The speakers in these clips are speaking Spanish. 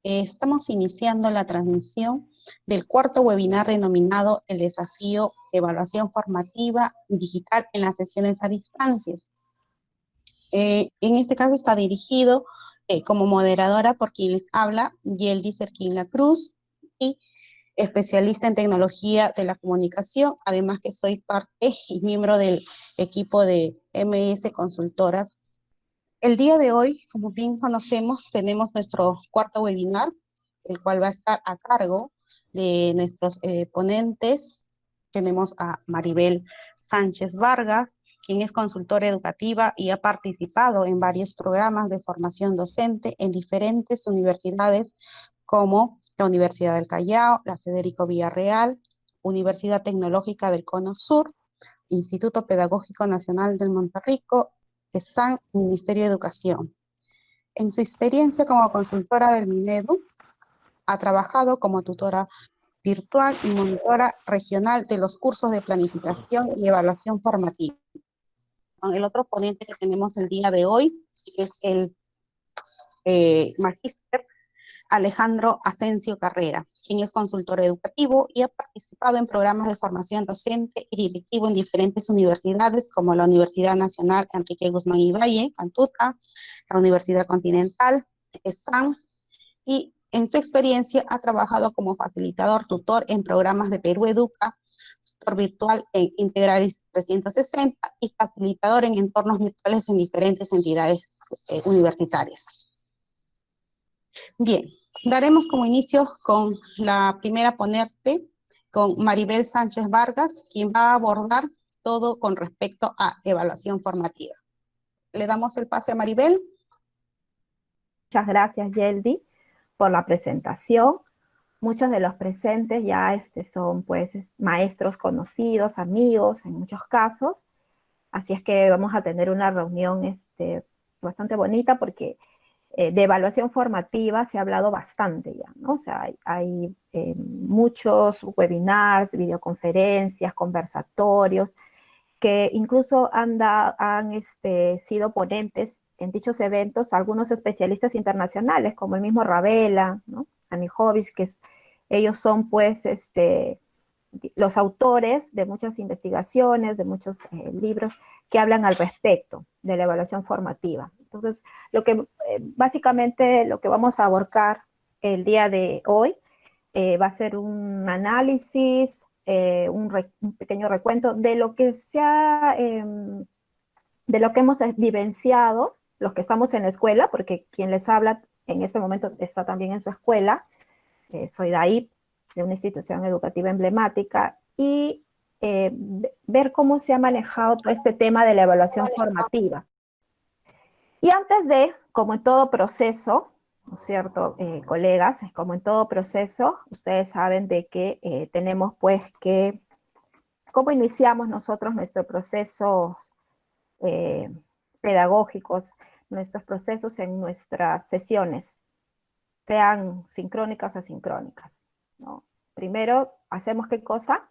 Estamos iniciando la transmisión del cuarto webinar denominado El desafío de evaluación formativa digital en las sesiones a distancia. En este caso está dirigido como moderadora por quien les habla, Yeldi Cerquín La Cruz, y especialista en tecnología de la comunicación, además que soy parte y miembro del equipo de MS Consultoras. El día de hoy, como bien conocemos, tenemos nuestro cuarto webinar, el cual va a estar a cargo de nuestros ponentes. Tenemos a Maribel Sánchez Vargas, quien es consultora educativa y ha participado en varios programas de formación docente en diferentes universidades como la Universidad del Callao, la Federico Villarreal, Universidad Tecnológica del Cono Sur, Instituto Pedagógico Nacional del Monterrico, ESAN, Ministerio de Educación. En su experiencia como consultora del Minedu, ha trabajado como tutora virtual y monitora regional de los cursos de planificación y evaluación formativa. El otro ponente que tenemos el día de hoy es el magíster Alejandro Asensio Carrera, quien es consultor educativo y ha participado en programas de formación docente y directivo en diferentes universidades como la Universidad Nacional Enrique Guzmán y Valle, Cantuta, la Universidad Continental, ESAM, y en su experiencia ha trabajado como facilitador tutor en programas de Perú Educa, tutor virtual en Integralis 360 y facilitador en entornos virtuales en diferentes entidades universitarias. Bien, daremos como inicio con la primera ponente, con Maribel Sánchez Vargas, quien va a abordar todo con respecto a evaluación formativa. Le damos el pase a Maribel. Muchas gracias, Yeldi, por la presentación. Muchos de los presentes ya son pues maestros conocidos, amigos en muchos casos. Así es que vamos a tener una reunión bastante bonita porque de evaluación formativa se ha hablado bastante ya, ¿no? O sea, hay muchos webinars, videoconferencias, conversatorios, que incluso han sido ponentes en dichos eventos algunos especialistas internacionales, como el mismo Ravela, ¿no? Anijovic, ellos son pues los autores de muchas investigaciones, de muchos libros que hablan al respecto de la evaluación formativa. Entonces, básicamente lo que vamos a abordar el día de hoy va a ser un análisis, un pequeño recuento de lo que de lo que hemos vivenciado, los que estamos en la escuela, porque quien les habla en este momento está también en su escuela. Soy DAIP, de una institución educativa emblemática, y ver cómo se ha manejado todo este tema de la evaluación formativa. Y antes de, como en todo proceso, ¿no es cierto, colegas? Como en todo proceso, ustedes saben de que tenemos pues que, ¿cómo iniciamos nosotros nuestro proceso pedagógicos, nuestros procesos en nuestras sesiones, sean sincrónicas o asincrónicas, ¿no? Primero, ¿hacemos qué cosa?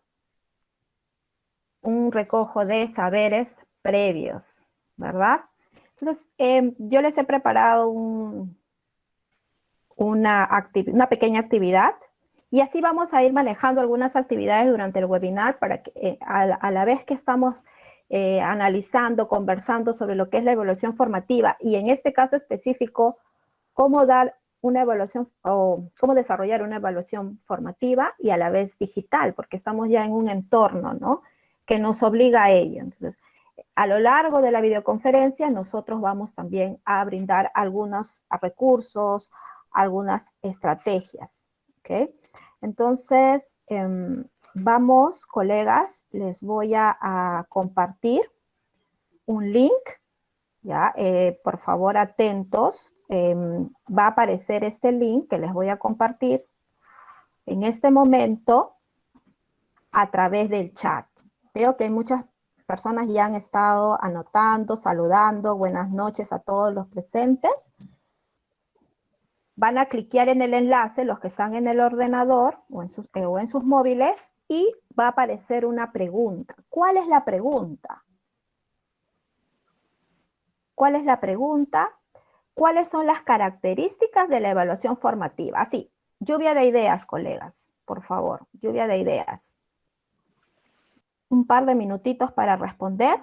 Un recojo de saberes previos, ¿verdad? Entonces, yo les he preparado una pequeña actividad y así vamos a ir manejando algunas actividades durante el webinar para que a la vez que estamos analizando, conversando sobre lo que es la evaluación formativa y en este caso específico, cómo dar una evaluación o cómo desarrollar una evaluación formativa y a la vez digital, porque estamos ya en un entorno, ¿no?, que nos obliga a ello. Entonces, a lo largo de la videoconferencia, nosotros vamos también a brindar algunos recursos, algunas estrategias, ¿ok? Entonces, vamos, colegas, les voy a compartir un link, ¿ya? Por favor, atentos. Va a aparecer este link que les voy a compartir en este momento a través del chat. Veo que hay muchas personas ya han estado anotando, saludando. Buenas noches a todos los presentes. Van a cliquear en el enlace, los que están en el ordenador o en sus móviles, y va a aparecer una pregunta. ¿Cuál es la pregunta? ¿Cuál es la pregunta? ¿cuáles son las características de la evaluación formativa? Así, lluvia de ideas, colegas, por favor, lluvia de ideas. Un par de minutitos para responder.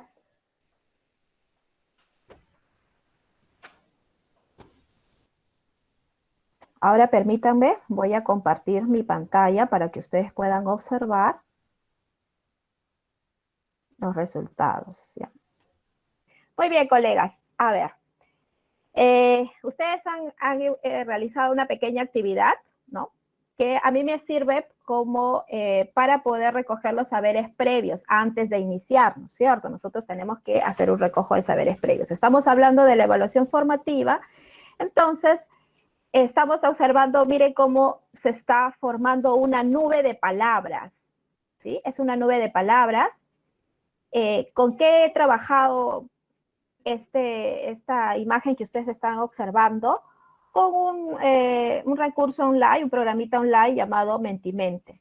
Ahora permítanme, voy a compartir mi pantalla para que ustedes puedan observar los resultados. ¿Ya? Muy bien, colegas. A ver, ustedes han realizado una pequeña actividad, ¿no? Que a mí me sirve como para poder recoger los saberes previos antes de iniciar, ¿no es cierto? Nosotros tenemos que hacer un recojo de saberes previos. Estamos hablando de la evaluación formativa, entonces estamos observando, miren cómo se está formando una nube de palabras, ¿sí? Es una nube de palabras. ¿Con qué he trabajado esta imagen que ustedes están observando? Con un recurso online, un programita online llamado Mentimeter,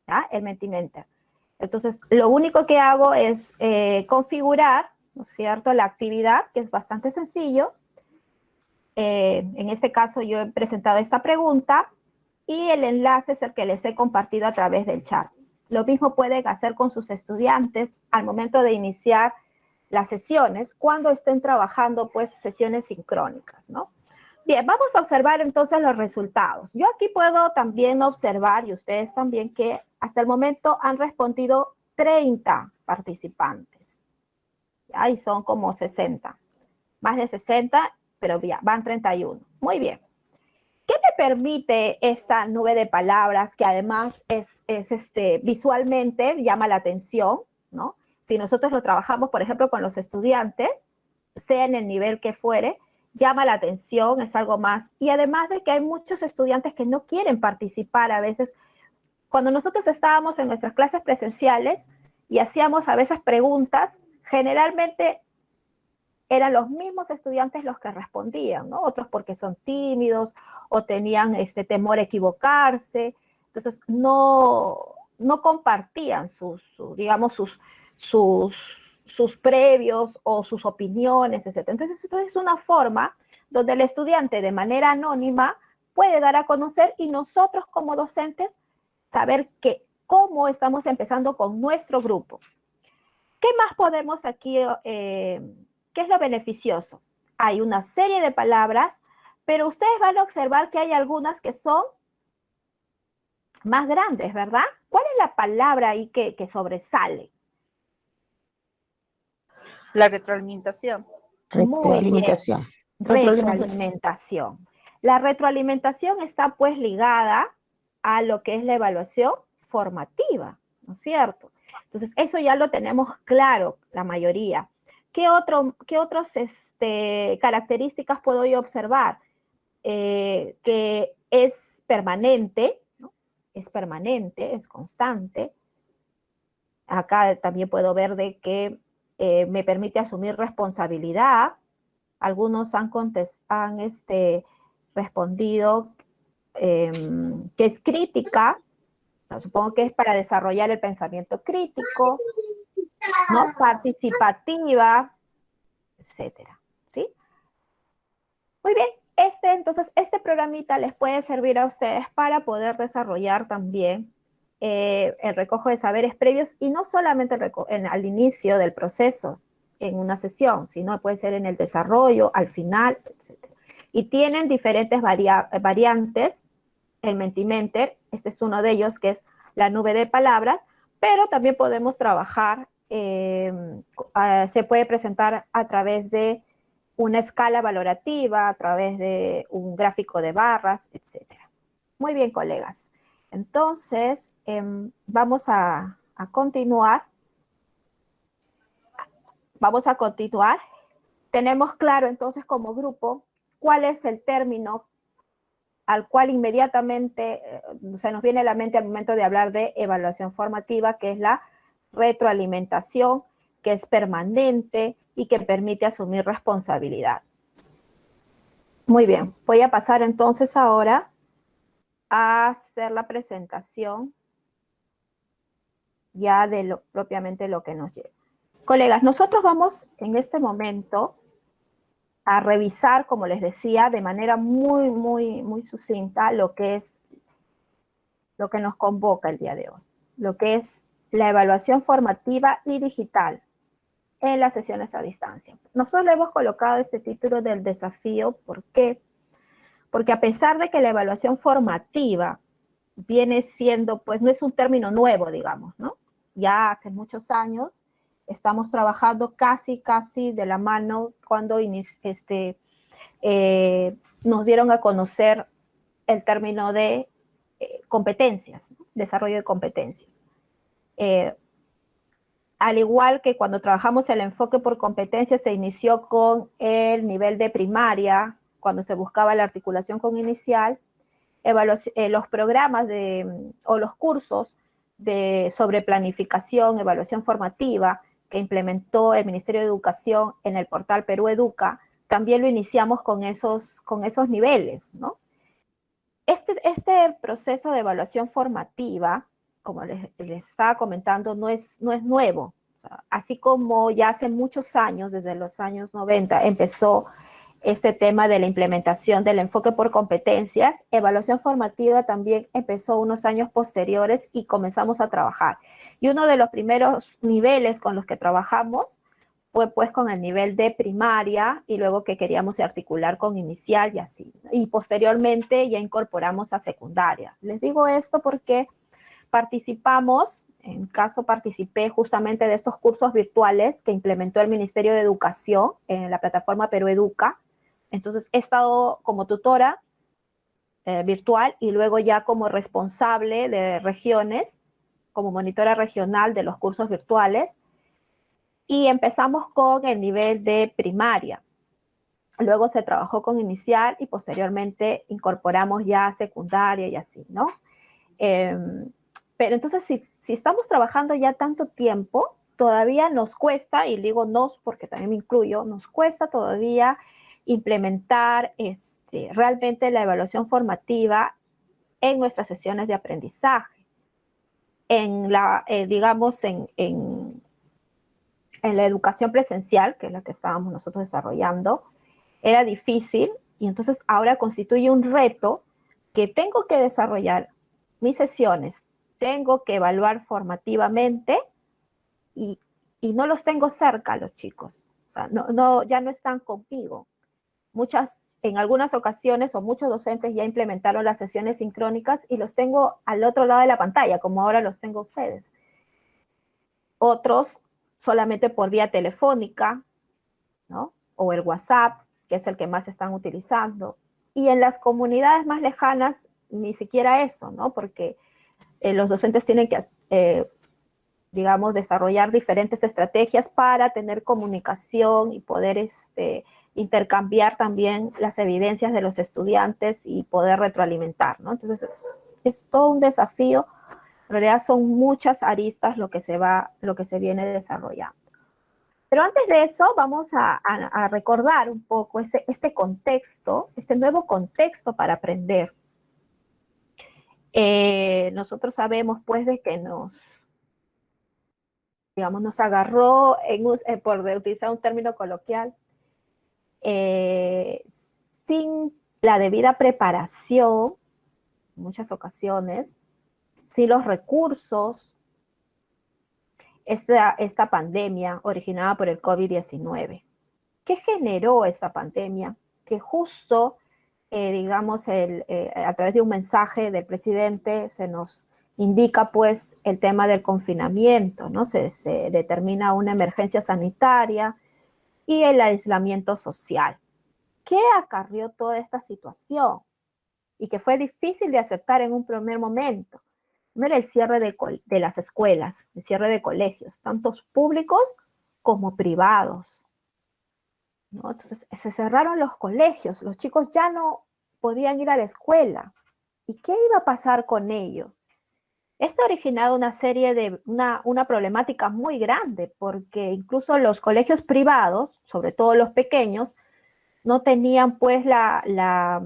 ¿ya? El Mentimeter. Entonces, lo único que hago es configurar, ¿no es cierto?, la actividad, que es bastante sencillo. En este caso, yo he presentado esta pregunta y el enlace es el que les he compartido a través del chat. Lo mismo pueden hacer con sus estudiantes al momento de iniciar las sesiones, cuando estén trabajando, pues, sesiones sincrónicas, ¿no? Bien, vamos a observar entonces los resultados. Yo aquí puedo también observar, y ustedes también, que hasta el momento han respondido 30 participantes. ¿Ya? Y son como 60. Más de 60, pero ya, van 31. Muy bien. ¿Qué me permite esta nube de palabras que además es visualmente llama la atención, ¿no? Si nosotros lo trabajamos, por ejemplo, con los estudiantes, sea en el nivel que fuere, llama la atención, es algo más. Y además de que hay muchos estudiantes que no quieren participar a veces. Cuando nosotros estábamos en nuestras clases presenciales y hacíamos a veces preguntas, generalmente eran los mismos estudiantes los que respondían, ¿no? Otros porque son tímidos o tenían temor a equivocarse. Entonces, no compartían digamos, sus previos o sus opiniones, etc. Entonces, esto es una forma donde el estudiante de manera anónima puede dar a conocer y nosotros como docentes saber cómo estamos empezando con nuestro grupo. ¿Qué más podemos aquí, qué es lo beneficioso? Hay una serie de palabras, pero ustedes van a observar que hay algunas que son más grandes, ¿verdad? ¿Cuál es la palabra ahí que sobresale? La retroalimentación. Retroalimentación. Retroalimentación. La retroalimentación está pues ligada a lo que es la evaluación formativa, ¿no es cierto? Entonces, eso ya lo tenemos claro, la mayoría. ¿Qué otras características puedo yo observar? Que es permanente, ¿no? Es permanente, es constante. Acá también puedo ver de que me permite asumir responsabilidad. Algunos han respondido que es crítica. Supongo que es para desarrollar el pensamiento crítico, ¿no? Participativa, etcétera, ¿sí? Muy bien, entonces, este programita les puede servir a ustedes para poder desarrollar también el recojo de saberes previos y no solamente al inicio del proceso, en una sesión, sino puede ser en el desarrollo, al final, etcétera. Y tienen diferentes variantes. El Mentimeter, este es uno de ellos, que es la nube de palabras, pero también podemos trabajar, se puede presentar a través de una escala valorativa, a través de un gráfico de barras, etc. Muy bien, colegas. Entonces, vamos a continuar. Vamos a continuar. Tenemos claro, entonces, como grupo, cuál es el término al cual inmediatamente se nos viene a la mente al momento de hablar de evaluación formativa, que es la retroalimentación, que es permanente y que permite asumir responsabilidad. Muy bien, voy a pasar entonces ahora a hacer la presentación ya de propiamente lo que nos lleva. Colegas, nosotros vamos en este momento a revisar, como les decía, de manera muy sucinta lo que es lo que nos convoca el día de hoy, lo que es la evaluación formativa y digital en las sesiones a distancia. Nosotros le hemos colocado este título del desafío, ¿por qué? Porque a pesar de que la evaluación formativa viene siendo, pues no es un término nuevo, digamos, ¿no? Ya hace muchos años estamos trabajando casi de la mano cuando nos dieron a conocer el término de competencias, ¿no? Desarrollo de competencias. Al igual que cuando trabajamos el enfoque por competencias, se inició con el nivel de primaria, cuando se buscaba la articulación con inicial, los programas o los cursos sobre planificación, evaluación formativa que implementó el Ministerio de Educación en el portal Perú Educa, también lo iniciamos con esos niveles, ¿no? Este proceso de evaluación formativa, como les estaba comentando, no es nuevo. O sea, así como ya hace muchos años, desde los años 90, empezó este tema de la implementación del enfoque por competencias, evaluación formativa también empezó unos años posteriores y comenzamos a trabajar. Y uno de los primeros niveles con los que trabajamos fue pues con el nivel de primaria y luego que queríamos articular con inicial y así. Y posteriormente ya incorporamos a secundaria. Les digo esto porque participamos, en caso participé justamente de estos cursos virtuales que implementó el Ministerio de Educación en la plataforma Perú Educa. Entonces he estado como tutora virtual y luego ya como responsable de regiones, como monitora regional de los cursos virtuales. Y empezamos con el nivel de primaria. Luego se trabajó con inicial y posteriormente incorporamos ya secundaria y así, ¿no? Pero entonces, si estamos trabajando ya tanto tiempo, todavía nos cuesta, y digo nos porque también me incluyo, nos cuesta todavía implementar realmente la evaluación formativa en nuestras sesiones de aprendizaje. Digamos, en la educación presencial, que es la que estábamos nosotros desarrollando, era difícil y entonces ahora constituye un reto que tengo que desarrollar mis sesiones, tengo que evaluar formativamente y no los tengo cerca los chicos. O sea, ya no están conmigo. En algunas ocasiones o muchos docentes ya implementaron las sesiones sincrónicas y los tengo al otro lado de la pantalla, como ahora los tengo ustedes. Otros solamente por vía telefónica, ¿no? O el WhatsApp, que es el que más están utilizando. Y en las comunidades más lejanas, ni siquiera eso, ¿no? Porque los docentes tienen que, digamos, desarrollar diferentes estrategias para tener comunicación y poder intercambiar también las evidencias de los estudiantes y poder retroalimentar, ¿no? Entonces, es todo un desafío. En realidad son muchas aristas lo que se viene desarrollando. Pero antes de eso, vamos a recordar un poco este contexto, este nuevo contexto para aprender. Nosotros sabemos, pues, de que nos agarró, por utilizar un término coloquial, sin la debida preparación, en muchas ocasiones, sin los recursos, esta pandemia originada por el COVID-19. ¿Qué generó esta pandemia? Que justo, digamos, a través de un mensaje del presidente se nos indica pues el tema del confinamiento, ¿no? Se determina una emergencia sanitaria y el aislamiento social. ¿Qué acarrió toda esta situación? Y que fue difícil de aceptar en un primer momento. Primero, el cierre de las escuelas, el cierre de colegios, tantos públicos como privados, ¿no? Entonces, se cerraron los colegios, los chicos ya no podían ir a la escuela. ¿Y qué iba a pasar con ello? Esto ha originado una problemática muy grande, porque incluso los colegios privados, sobre todo los pequeños, no tenían pues la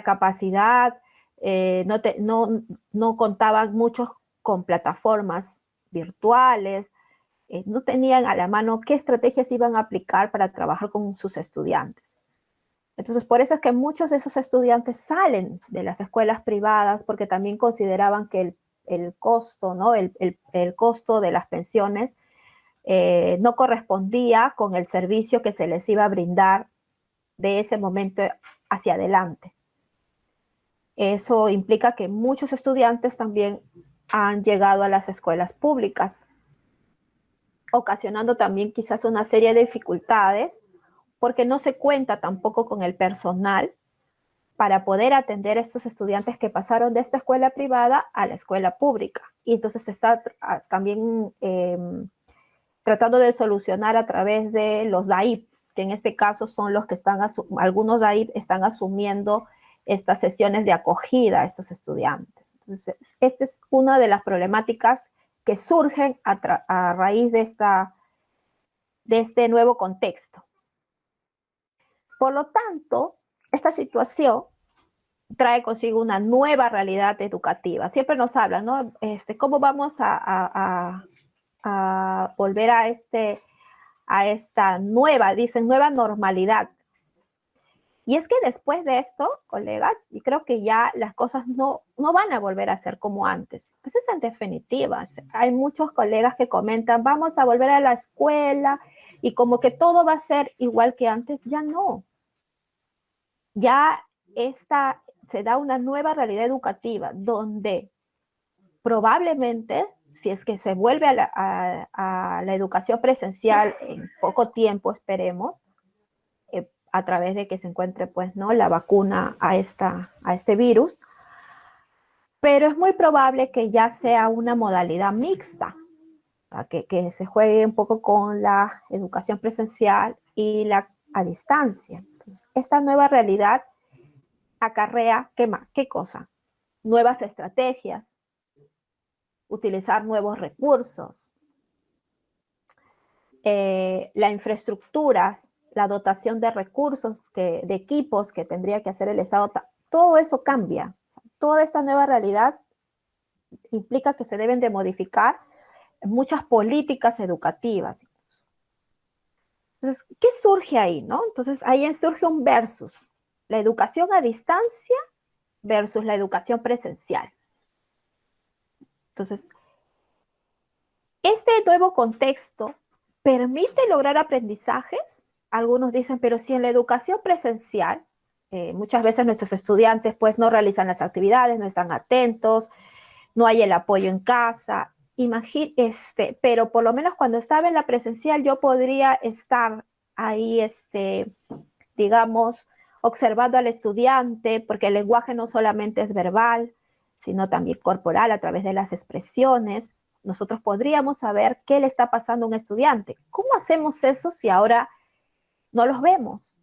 capacidad, no contaban muchos con plataformas virtuales, no tenían a la mano qué estrategias iban a aplicar para trabajar con sus estudiantes. Entonces, por eso es que muchos de esos estudiantes salen de las escuelas privadas porque también consideraban que el costo, ¿no? El costo de las pensiones no correspondía con el servicio que se les iba a brindar de ese momento hacia adelante. Eso implica que muchos estudiantes también han llegado a las escuelas públicas, ocasionando también quizás una serie de dificultades porque no se cuenta tampoco con el personal para poder atender a estos estudiantes que pasaron de esta escuela privada a la escuela pública. Y entonces se está también tratando de solucionar a través de los DAIP, que en este caso son los que están, algunos DAIP están asumiendo estas sesiones de acogida a estos estudiantes. Entonces, esta es una de las problemáticas que surgen a raíz de este nuevo contexto. Por lo tanto, esta situación trae consigo una nueva realidad educativa. Siempre nos hablan, ¿no? ¿Cómo vamos a volver a esta nueva, dicen, nueva normalidad? Y es que después de esto, colegas, yo creo que ya las cosas no van a volver a ser como antes. Eso es en definitiva. Hay muchos colegas que comentan, vamos a volver a la escuela y como que todo va a ser igual que antes. Ya no. Ya se da una nueva realidad educativa donde probablemente, si es que se vuelve a la educación presencial en poco tiempo, esperemos, a través de que se encuentre, pues, ¿no?, la vacuna a este virus, pero es muy probable que ya sea una modalidad mixta, que se juegue un poco con la educación presencial y a distancia. Entonces, esta nueva realidad acarrea, ¿qué cosa? Nuevas estrategias, utilizar nuevos recursos, la infraestructura, la dotación de recursos, de equipos que tendría que hacer el Estado, todo eso cambia. Toda esta nueva realidad implica que se deben de modificar muchas políticas educativas. Entonces, ¿qué surge ahí, no? Entonces, ahí surge un versus, la educación a distancia versus la educación presencial. Entonces, este nuevo contexto permite lograr aprendizajes. Algunos dicen, pero si en la educación presencial, muchas veces nuestros estudiantes pues no realizan las actividades, no están atentos, no hay el apoyo en casa. Pero por lo menos cuando estaba en la presencial yo podría estar ahí, digamos, observando al estudiante, porque el lenguaje no solamente es verbal, sino también corporal a través de las expresiones. Nosotros podríamos saber qué le está pasando a un estudiante. ¿Cómo hacemos eso si ahora no los vemos?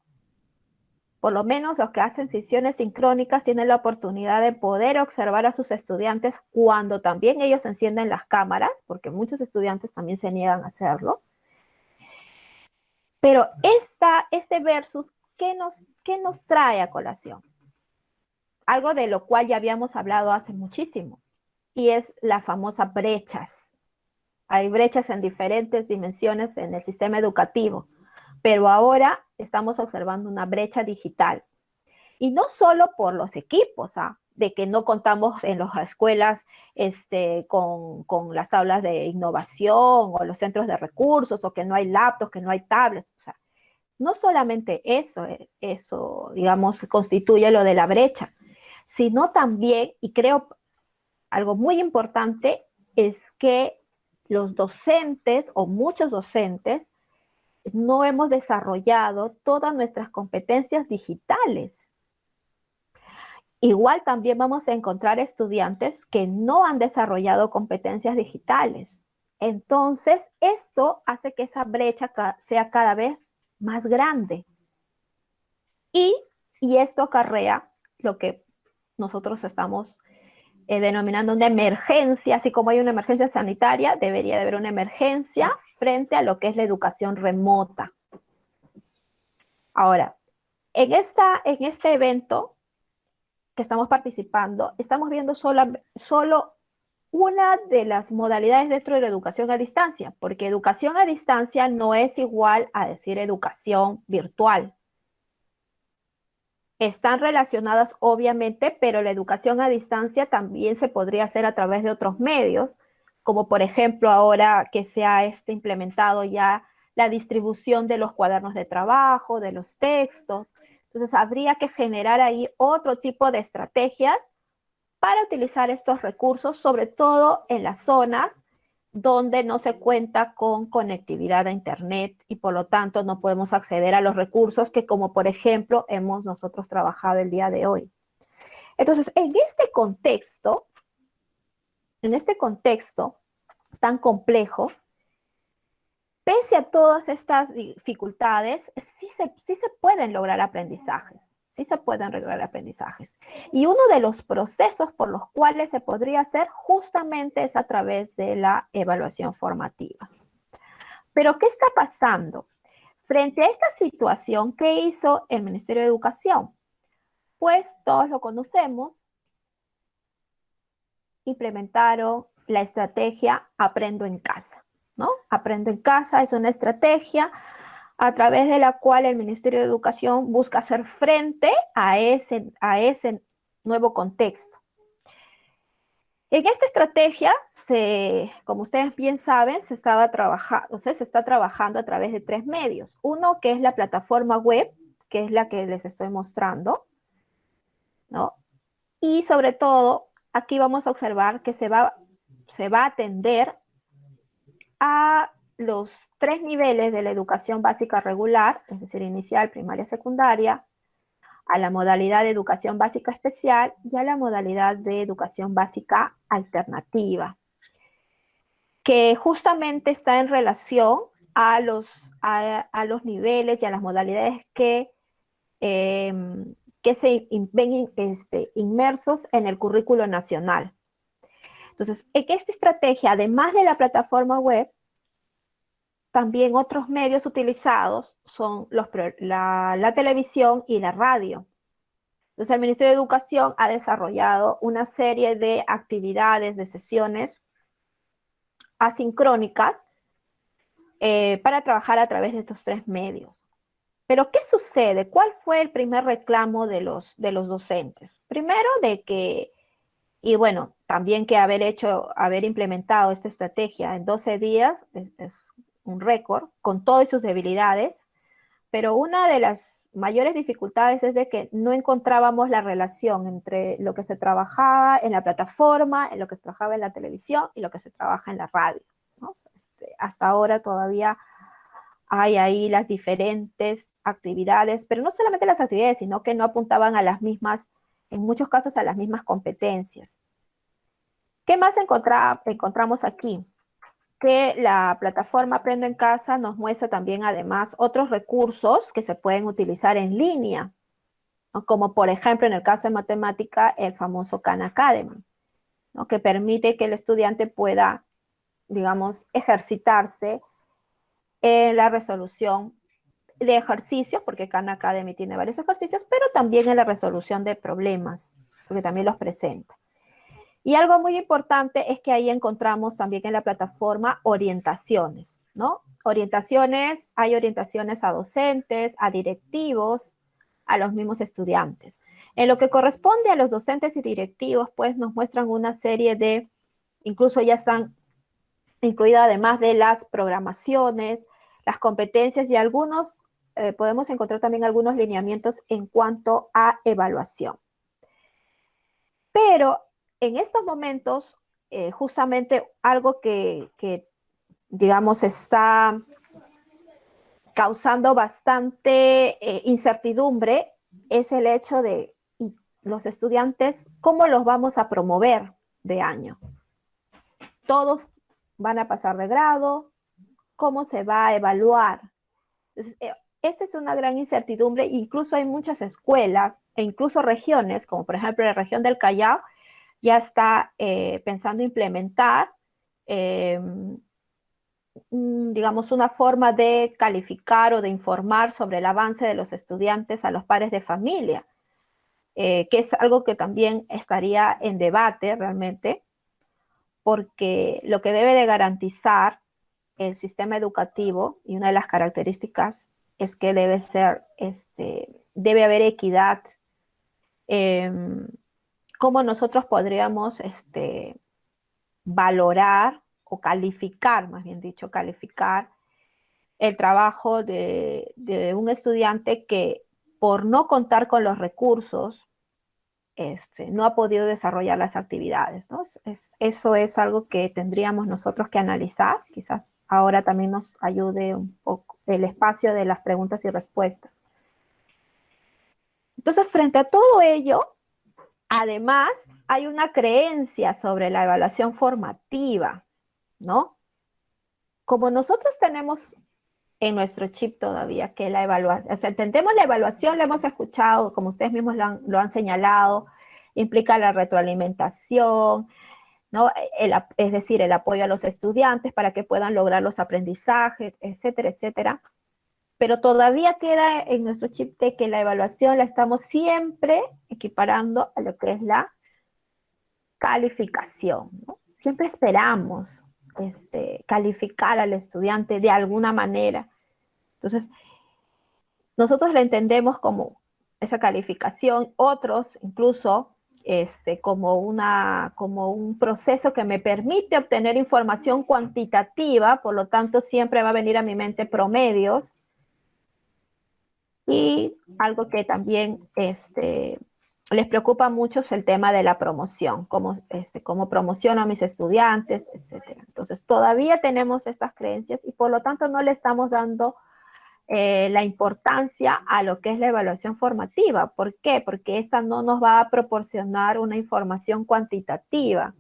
Por lo menos los que hacen sesiones sincrónicas tienen la oportunidad de poder observar a sus estudiantes cuando también ellos encienden las cámaras, porque muchos estudiantes también se niegan a hacerlo. Pero este versus, ¿qué nos trae a colación? Algo de lo cual ya habíamos hablado hace muchísimo, y es la famosa brechas. Hay brechas en diferentes dimensiones en el sistema educativo, pero ahora estamos observando una brecha digital. Y no solo por los equipos, de que no contamos en las escuelas con las aulas de innovación o los centros de recursos, o que no hay laptops, que no hay tablets. O sea, no solamente eso, digamos, constituye lo de la brecha, sino también, y creo algo muy importante, es que los docentes o muchos docentes no hemos desarrollado todas nuestras competencias digitales. Igual también vamos a encontrar estudiantes que no han desarrollado competencias digitales. Entonces, esto hace que esa brecha sea cada vez más grande. Y esto acarrea lo que nosotros estamos denominando una emergencia. Así como hay una emergencia sanitaria, debería de haber una emergencia frente a lo que es la educación remota. Ahora, en este evento que estamos participando, estamos viendo solo una de las modalidades dentro de la educación a distancia, porque educación a distancia no es igual a decir educación virtual. Están relacionadas obviamente, pero la educación a distancia también se podría hacer a través de otros medios, como por ejemplo ahora que se ha implementado ya la distribución de los cuadernos de trabajo, de los textos. Entonces habría que generar ahí otro tipo de estrategias para utilizar estos recursos, sobre todo en las zonas donde no se cuenta con conectividad a Internet y por lo tanto no podemos acceder a los recursos que, como por ejemplo, hemos nosotros trabajado el día de hoy. Entonces, en este contexto tan complejo, pese a todas estas dificultades, sí se pueden lograr aprendizajes. Sí se pueden lograr aprendizajes. Y uno de los procesos por los cuales se podría hacer justamente es a través de la evaluación formativa. Pero, ¿qué está pasando? Frente a esta situación, ¿qué hizo el Ministerio de Educación? Pues todos lo conocemos, implementaron la estrategia Aprendo en Casa, ¿no? Aprendo en Casa es una estrategia a través de la cual el Ministerio de Educación busca hacer frente a ese nuevo contexto. En esta estrategia, como ustedes bien saben, se está trabajando a través de 3 medios. Uno que es la plataforma web, que es la que les estoy mostrando, ¿no? Y sobre todo, aquí vamos a observar que se va a atender a los 3 niveles de la educación básica regular, es decir, inicial, primaria, secundaria, a la modalidad de educación básica especial y a la modalidad de educación básica alternativa, que justamente está en relación a los niveles y a las modalidades que se ven inmersos en el currículo nacional. Entonces, en esta estrategia, además de la plataforma web, también otros medios utilizados son la televisión y la radio. Entonces, el Ministerio de Educación ha desarrollado una serie de actividades, de sesiones asincrónicas para trabajar a través de estos 3 medios. Pero, ¿qué sucede? ¿Cuál fue el primer reclamo de los docentes? Primero, y bueno, también que haber implementado esta estrategia en 12 días es un récord, con todas sus debilidades, pero una de las mayores dificultades es de que no encontrábamos la relación entre lo que se trabajaba en la plataforma, en lo que se trabajaba en la televisión y lo que se trabaja en la radio, ¿no? Hasta ahora todavía hay ahí las diferentes actividades, pero no solamente las actividades, sino que no apuntaban a las mismas, en muchos casos a las mismas competencias. ¿Qué más encontramos aquí? Que la plataforma Aprendo en Casa nos muestra también además otros recursos que se pueden utilizar en línea, ¿no? Como por ejemplo en el caso de matemática el famoso Khan Academy, ¿no? Que permite que el estudiante pueda, digamos, ejercitarse en la resolución de ejercicios, porque Khan Academy tiene varios ejercicios, pero también en la resolución de problemas, porque también los presenta. Y algo muy importante es que ahí encontramos también en la plataforma orientaciones, ¿no? Hay orientaciones a docentes, a directivos, a los mismos estudiantes. En lo que corresponde a los docentes y directivos, pues nos muestran una serie de, incluso ya están incluidas además de las programaciones, las competencias y podemos encontrar también algunos lineamientos en cuanto a evaluación. Pero en estos momentos, justamente algo que digamos, está causando bastante incertidumbre es el hecho de los estudiantes, ¿cómo los vamos a promover de año? Todos van a pasar de grado, ¿cómo se va a evaluar? Entonces, esta es una gran incertidumbre. Incluso hay muchas escuelas e incluso regiones, como por ejemplo la región del Callao, ya está pensando implementar, digamos, una forma de calificar o de informar sobre el avance de los estudiantes a los padres de familia, que es algo que también estaría en debate realmente, porque lo que debe de garantizar el sistema educativo, y una de las características es que debe haber equidad. ¿Cómo nosotros podríamos valorar o calificar, más bien dicho, calificar el trabajo de un estudiante que por no contar con los recursos no ha podido desarrollar las actividades, ¿no? Eso es algo que tendríamos nosotros que analizar. Quizás ahora también nos ayude un poco el espacio de las preguntas y respuestas. Entonces, frente a todo ello, además, hay una creencia sobre la evaluación formativa, ¿no? Como nosotros tenemos en nuestro chip todavía que la evaluación, o sea, entendemos la evaluación, la hemos escuchado, como ustedes mismos lo han señalado, implica la retroalimentación, ¿no? Es decir, el apoyo a los estudiantes para que puedan lograr los aprendizajes, etcétera, etcétera. Pero todavía queda en nuestro chip de que la evaluación la estamos siempre equiparando a lo que es la calificación, ¿no? Siempre esperamos calificar al estudiante de alguna manera. Entonces, nosotros la entendemos como esa calificación, otros incluso como un proceso que me permite obtener información cuantitativa, por lo tanto siempre va a venir a mi mente promedios, y algo que también les preocupa mucho es el tema de la promoción, cómo promociono a mis estudiantes, etc. Entonces, todavía tenemos estas creencias y por lo tanto no le estamos dando la importancia a lo que es la evaluación formativa. ¿Por qué? Porque esta no nos va a proporcionar una información cuantitativa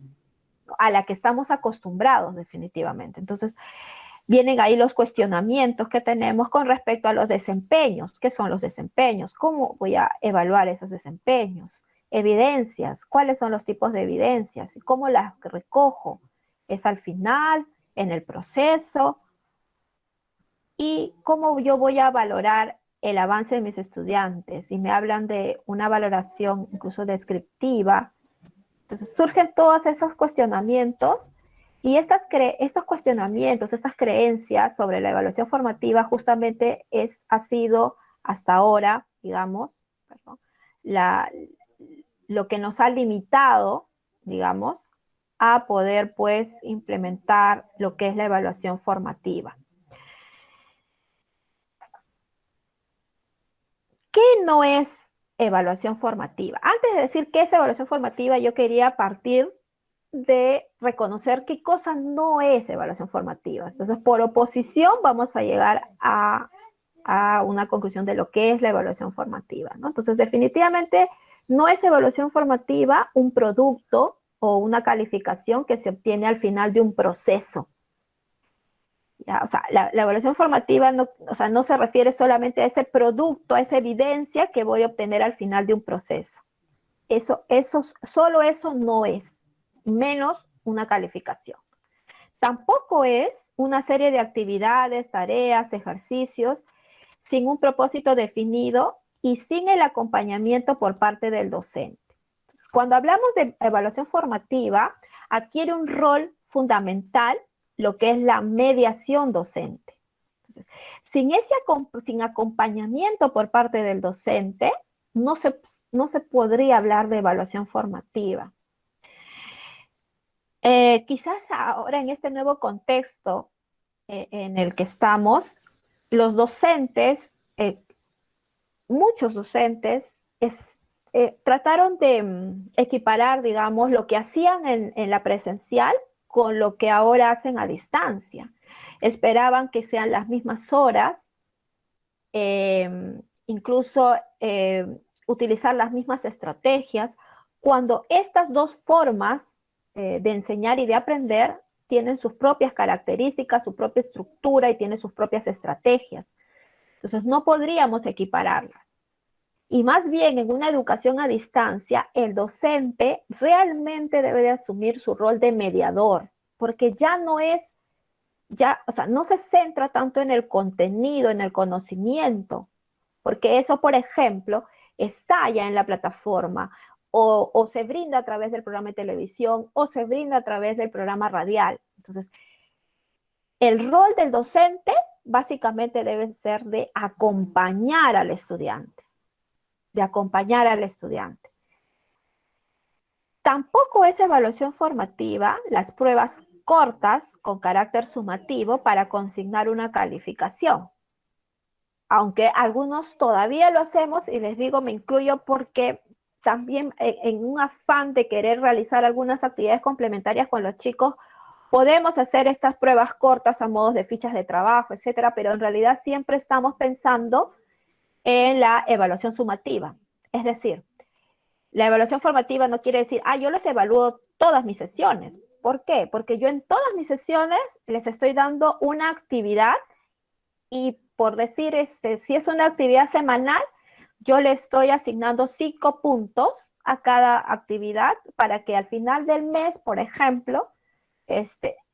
a la que estamos acostumbrados definitivamente. Entonces, vienen ahí los cuestionamientos que tenemos con respecto a los desempeños. ¿Qué son los desempeños? ¿Cómo voy a evaluar esos desempeños? Evidencias. ¿Cuáles son los tipos de evidencias? ¿Cómo las recojo? ¿Es al final? ¿En el proceso? ¿Y cómo yo voy a valorar el avance de mis estudiantes? Y me hablan de una valoración incluso descriptiva. Entonces surgen todos esos cuestionamientos. Y estos cuestionamientos, estas creencias sobre la evaluación formativa justamente ha sido hasta ahora, digamos, lo que nos ha limitado, digamos, a poder pues implementar lo que es la evaluación formativa. ¿Qué no es evaluación formativa? Antes de decir qué es evaluación formativa, yo quería partir de reconocer qué cosa no es evaluación formativa. Entonces, por oposición, vamos a llegar a una conclusión de lo que es la evaluación formativa, ¿no? Entonces, definitivamente, no es evaluación formativa un producto o una calificación que se obtiene al final de un proceso. ¿Ya? O sea, la evaluación formativa no se refiere solamente a ese producto, a esa evidencia que voy a obtener al final de un proceso. Solo eso no es, menos una calificación. Tampoco es una serie de actividades, tareas, ejercicios sin un propósito definido y sin el acompañamiento por parte del docente. Entonces, cuando hablamos de evaluación formativa, adquiere un rol fundamental lo que es la mediación docente. Entonces, sin acompañamiento por parte del docente, no se podría hablar de evaluación formativa. Quizás ahora en este nuevo contexto en el que estamos, los docentes, muchos docentes, trataron de equiparar, digamos, lo que hacían en la presencial con lo que ahora hacen a distancia. Esperaban que sean las mismas horas, incluso utilizar las mismas estrategias, cuando estas dos formas de enseñar y de aprender tienen sus propias características, su propia estructura y tienen sus propias estrategias. Entonces, no podríamos equipararlas. Y más bien, en una educación a distancia, el docente realmente debe de asumir su rol de mediador, porque no se centra tanto en el contenido, en el conocimiento, porque eso, por ejemplo, está ya en la plataforma. o se brinda a través del programa de televisión, o se brinda a través del programa radial. Entonces, el rol del docente básicamente debe ser de acompañar al estudiante, de acompañar al estudiante. Tampoco es evaluación formativa las pruebas cortas con carácter sumativo para consignar una calificación. Aunque algunos todavía lo hacemos, y les digo, me incluyo porque también en un afán de querer realizar algunas actividades complementarias con los chicos, podemos hacer estas pruebas cortas a modos de fichas de trabajo, etcétera, pero en realidad siempre estamos pensando en la evaluación sumativa. Es decir, la evaluación formativa no quiere decir, yo les evalúo todas mis sesiones. ¿Por qué? Porque yo en todas mis sesiones les estoy dando una actividad y por decir, si es una actividad semanal, yo le estoy asignando 5 puntos a cada actividad para que al final del mes, por ejemplo,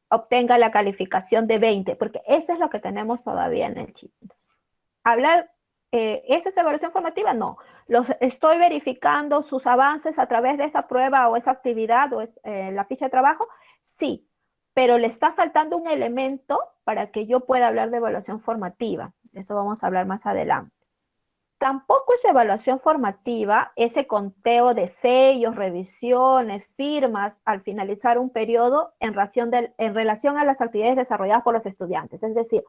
obtenga la calificación de 20, porque eso es lo que tenemos todavía en el chip. Entonces, ¿eso es evaluación formativa? No. Estoy verificando sus avances a través de esa prueba o esa actividad o la ficha de trabajo. Sí, pero le está faltando un elemento para que yo pueda hablar de evaluación formativa. Eso vamos a hablar más adelante. Tampoco es evaluación formativa ese conteo de sellos, revisiones, firmas al finalizar un periodo en relación a las actividades desarrolladas por los estudiantes. Es decir,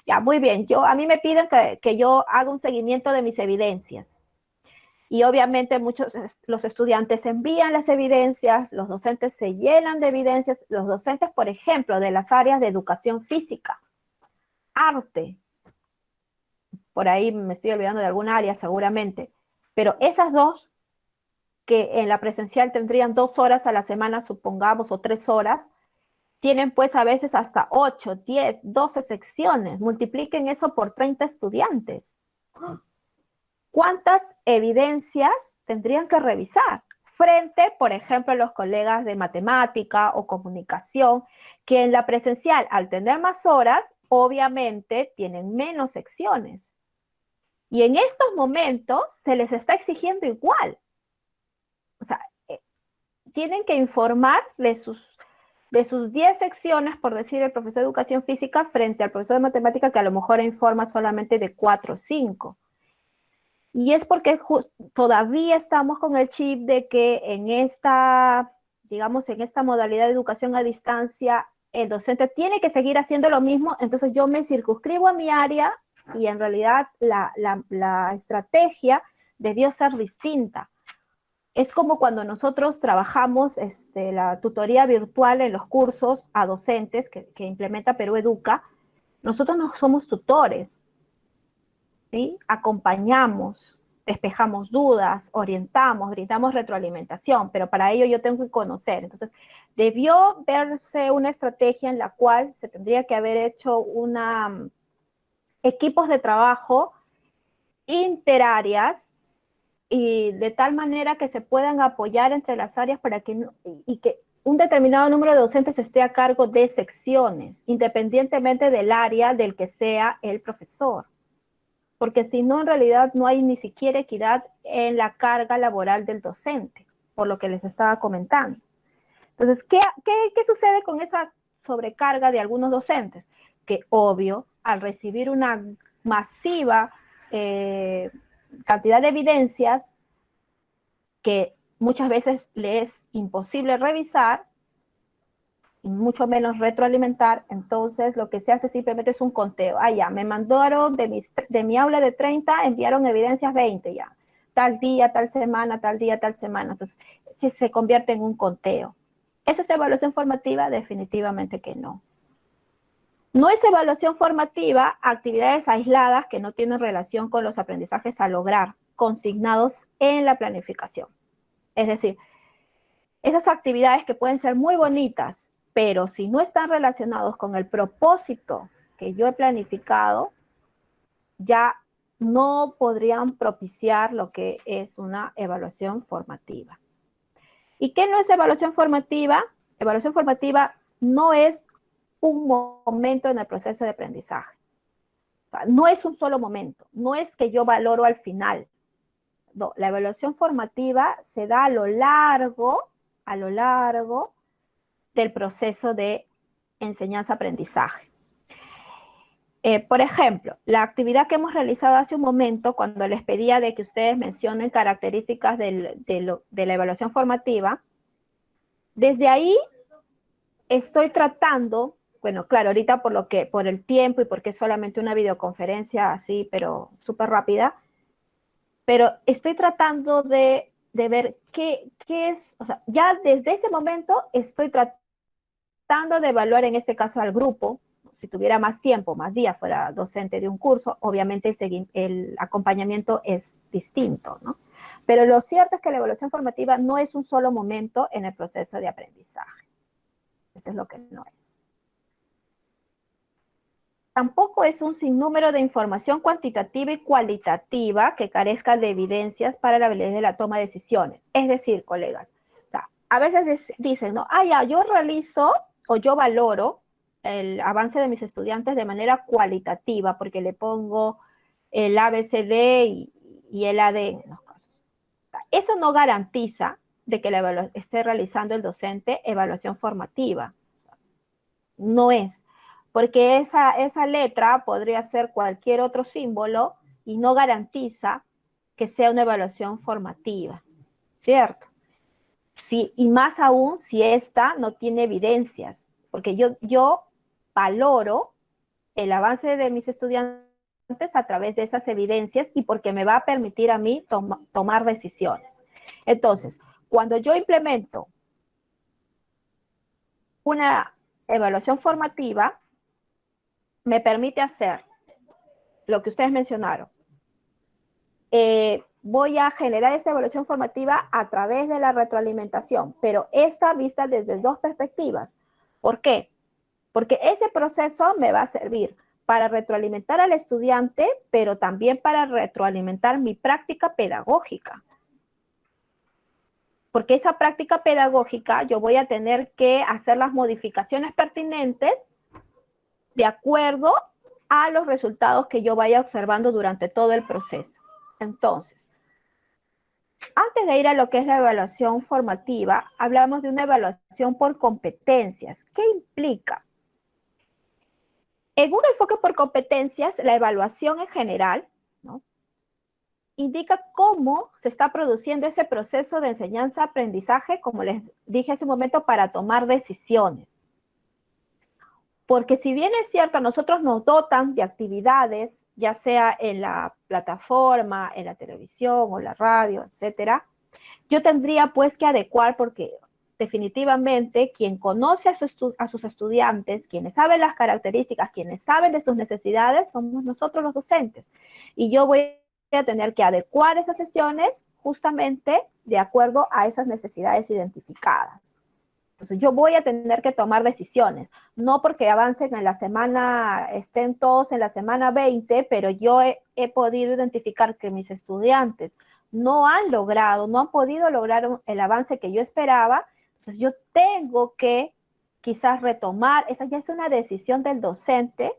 ya muy bien, a mí me piden que yo haga un seguimiento de mis evidencias. Y obviamente los estudiantes envían las evidencias, los docentes se llenan de evidencias, los docentes, por ejemplo, de las áreas de educación física, arte, por ahí me estoy olvidando de alguna área seguramente, pero esas dos que en la presencial tendrían 2 horas a la semana, supongamos, o 3 horas, tienen pues a veces hasta 8, 10, 12 secciones. Multipliquen eso por 30 estudiantes. ¿Cuántas evidencias tendrían que revisar? Frente, por ejemplo, a los colegas de matemática o comunicación, que en la presencial, al tener más horas, obviamente tienen menos secciones. Y en estos momentos se les está exigiendo igual. O sea, tienen que informar de sus 10 secciones, por decir el profesor de educación física, frente al profesor de matemática que a lo mejor informa solamente de 4 o 5. Y es porque todavía estamos con el chip de que en esta modalidad de educación a distancia, el docente tiene que seguir haciendo lo mismo, entonces yo me circunscribo a mi área y en realidad la estrategia debió ser distinta. Es como cuando nosotros trabajamos la tutoría virtual en los cursos a docentes que implementa Perú Educa. Nosotros no somos tutores, ¿sí? Acompañamos, despejamos dudas, orientamos, brindamos retroalimentación, pero para ello yo tengo que conocer. Entonces, debió verse una estrategia en la cual se tendría que haber hecho equipos de trabajo interáreas y de tal manera que se puedan apoyar entre las áreas para que un determinado número de docentes esté a cargo de secciones, independientemente del área del que sea el profesor. Porque si no, en realidad no hay ni siquiera equidad en la carga laboral del docente, por lo que les estaba comentando. Entonces, ¿qué sucede con esa sobrecarga de algunos docentes? Que obvio, al recibir una masiva cantidad de evidencias que muchas veces le es imposible revisar, y mucho menos retroalimentar, entonces lo que se hace simplemente es un conteo. Ya, me mandaron de mi aula de 30, enviaron evidencias 20 ya. Tal día, tal semana, tal día, tal semana. Entonces, si se convierte en un conteo. ¿Eso es evaluación formativa? Definitivamente que no. No es evaluación formativa actividades aisladas que no tienen relación con los aprendizajes a lograr, consignados en la planificación. Es decir, esas actividades que pueden ser muy bonitas, pero si no están relacionados con el propósito que yo he planificado, ya no podrían propiciar lo que es una evaluación formativa. ¿Y qué no es evaluación formativa? Evaluación formativa no es un momento en el proceso de aprendizaje. O sea, no es un solo momento, no es que yo valoro al final. No, la evaluación formativa se da a lo largo del proceso de enseñanza-aprendizaje. Por ejemplo, la actividad que hemos realizado hace un momento, cuando les pedía de que ustedes mencionen características de la evaluación formativa, desde ahí estoy tratando, bueno, claro, ahorita por el tiempo y porque es solamente una videoconferencia así, pero súper rápida, pero estoy tratando de ver qué es, o sea, ya desde ese momento estoy tratando de evaluar en este caso al grupo. Si tuviera más tiempo, más días, fuera docente de un curso, obviamente el acompañamiento es distinto, ¿no? Pero lo cierto es que la evaluación formativa no es un solo momento en el proceso de aprendizaje. Eso es lo que no es. Tampoco es un sinnúmero de información cuantitativa y cualitativa que carezca de evidencias para la validez de la toma de decisiones. Es decir, colegas, o sea, a veces dicen, ¿no? Ya, yo realizo o yo valoro el avance de mis estudiantes de manera cualitativa, porque le pongo el ABCD y el AD en los casos. Eso no garantiza de que esté realizando el docente evaluación formativa. No es, porque esa letra podría ser cualquier otro símbolo y no garantiza que sea una evaluación formativa, ¿cierto? Sí, y más aún si esta no tiene evidencias, porque yo valoro el avance de mis estudiantes a través de esas evidencias y porque me va a permitir a mí tomar decisiones. Entonces, cuando yo implemento una evaluación formativa, me permite hacer lo que ustedes mencionaron. Voy a generar esta evaluación formativa a través de la retroalimentación, pero esta vista desde dos perspectivas. ¿Por qué? Porque ese proceso me va a servir para retroalimentar al estudiante, pero también para retroalimentar mi práctica pedagógica. Porque esa práctica pedagógica yo voy a tener que hacer las modificaciones pertinentes de acuerdo a los resultados que yo vaya observando durante todo el proceso. Entonces, antes de ir a lo que es la evaluación formativa, hablamos de una evaluación por competencias. ¿Qué implica? En un enfoque por competencias, la evaluación en general, ¿no?, indica cómo se está produciendo ese proceso de enseñanza-aprendizaje, como les dije hace un momento, para tomar decisiones. Porque si bien es cierto, nosotros nos dotan de actividades, ya sea en la plataforma, en la televisión o la radio, etcétera, yo tendría pues que adecuar, porque definitivamente quien conoce a sus estudiantes, quienes saben las características, quienes saben de sus necesidades, somos nosotros los docentes. Y yo voy a tener que adecuar esas sesiones justamente de acuerdo a esas necesidades identificadas. Entonces yo voy a tener que tomar decisiones, no porque avancen en la semana, estén todos en la semana 20, pero yo he podido identificar que mis estudiantes no han podido lograr el avance que yo esperaba. Entonces yo tengo que quizás retomar, esa ya es una decisión del docente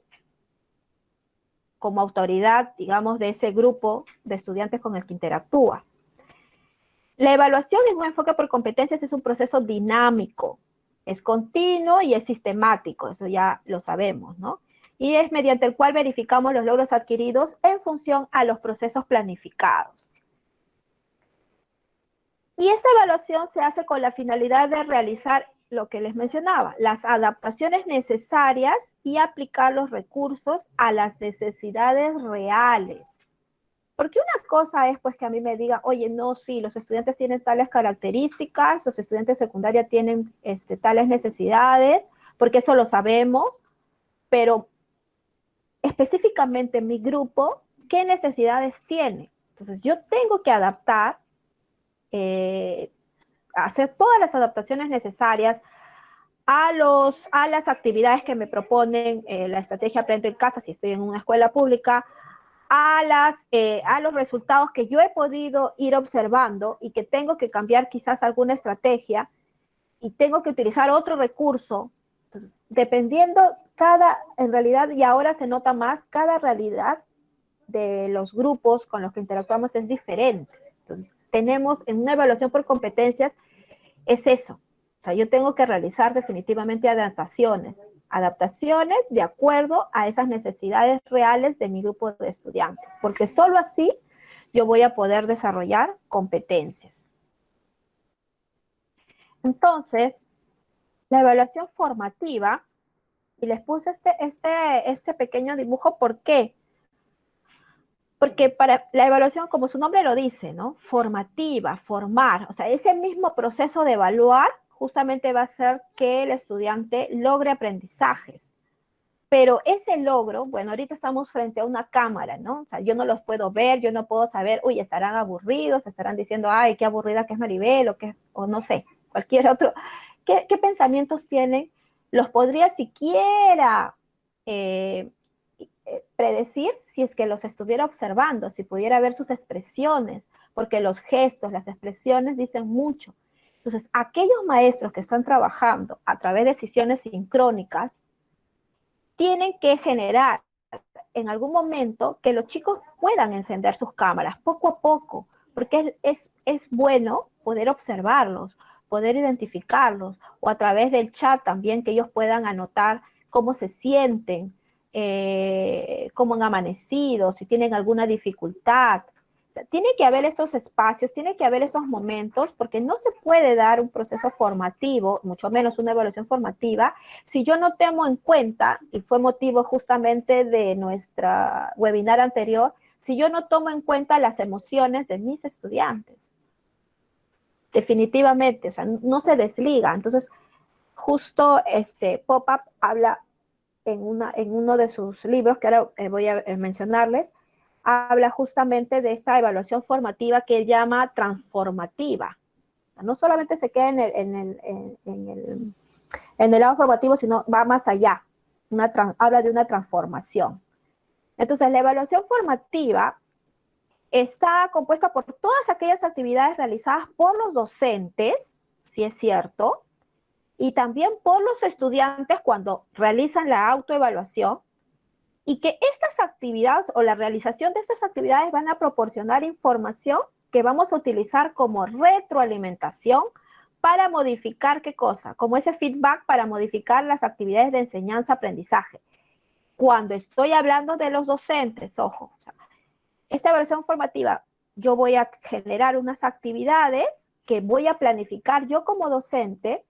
como autoridad, digamos, de ese grupo de estudiantes con el que interactúa. La evaluación en un enfoque por competencias es un proceso dinámico, es continuo y es sistemático, eso ya lo sabemos, ¿no? Y es mediante el cual verificamos los logros adquiridos en función a los procesos planificados. Y esta evaluación se hace con la finalidad de realizar lo que les mencionaba, las adaptaciones necesarias y aplicar los recursos a las necesidades reales. Porque una cosa es pues que a mí me digan, oye, no, sí, los estudiantes tienen tales características, los estudiantes de secundaria tienen tales necesidades, porque eso lo sabemos, pero específicamente mi grupo, ¿qué necesidades tiene? Entonces yo tengo que adaptar, hacer todas las adaptaciones necesarias a las actividades que me proponen la estrategia Aprendo en Casa, si estoy en una escuela pública, a los resultados que yo he podido ir observando y que tengo que cambiar quizás alguna estrategia y tengo que utilizar otro recurso. Entonces, dependiendo en realidad, y ahora se nota más, cada realidad de los grupos con los que interactuamos es diferente. Entonces, tenemos en una evaluación por competencias, es eso. O sea, yo tengo que realizar definitivamente adaptaciones de acuerdo a esas necesidades reales de mi grupo de estudiantes, porque solo así yo voy a poder desarrollar competencias. Entonces, la evaluación formativa, y les puse este pequeño dibujo, ¿por qué? Porque para la evaluación, como su nombre lo dice, ¿no? Formativa, formar, o sea, ese mismo proceso de evaluar justamente va a hacer que el estudiante logre aprendizajes. Pero ese logro, bueno, ahorita estamos frente a una cámara, ¿no? O sea, yo no los puedo ver, yo no puedo saber, uy, estarán aburridos, estarán diciendo, ay, qué aburrida que es Maribel, o no sé, cualquier otro. ¿Qué pensamientos tienen? Los podría siquiera predecir si es que los estuviera observando, si pudiera ver sus expresiones, porque los gestos, las expresiones dicen mucho. Entonces, aquellos maestros que están trabajando a través de sesiones sincrónicas tienen que generar en algún momento que los chicos puedan encender sus cámaras poco a poco, porque es bueno poder observarlos, poder identificarlos, o a través del chat también que ellos puedan anotar cómo se sienten, cómo han amanecido, si tienen alguna dificultad. Tiene que haber esos espacios, tiene que haber esos momentos, porque no se puede dar un proceso formativo, mucho menos una evaluación formativa, si yo no tomo en cuenta, y fue motivo justamente de nuestra webinar anterior, si yo no tomo en cuenta las emociones de mis estudiantes. Definitivamente, o sea, no se desliga. Entonces, justo Pop-Up habla en uno de sus libros, que ahora voy a mencionarles, habla justamente de esta evaluación formativa que él llama transformativa. No solamente se queda en el lado formativo, sino va más allá. Habla de una transformación. Entonces, la evaluación formativa está compuesta por todas aquellas actividades realizadas por los docentes, si es cierto, y también por los estudiantes cuando realizan la autoevaluación, y que estas actividades o la realización de estas actividades van a proporcionar información que vamos a utilizar como retroalimentación para modificar, ¿qué cosa? Como ese feedback para modificar las actividades de enseñanza-aprendizaje. Cuando estoy hablando de los docentes, ojo, o sea, esta evaluación formativa, yo voy a generar unas actividades que voy a planificar yo como docente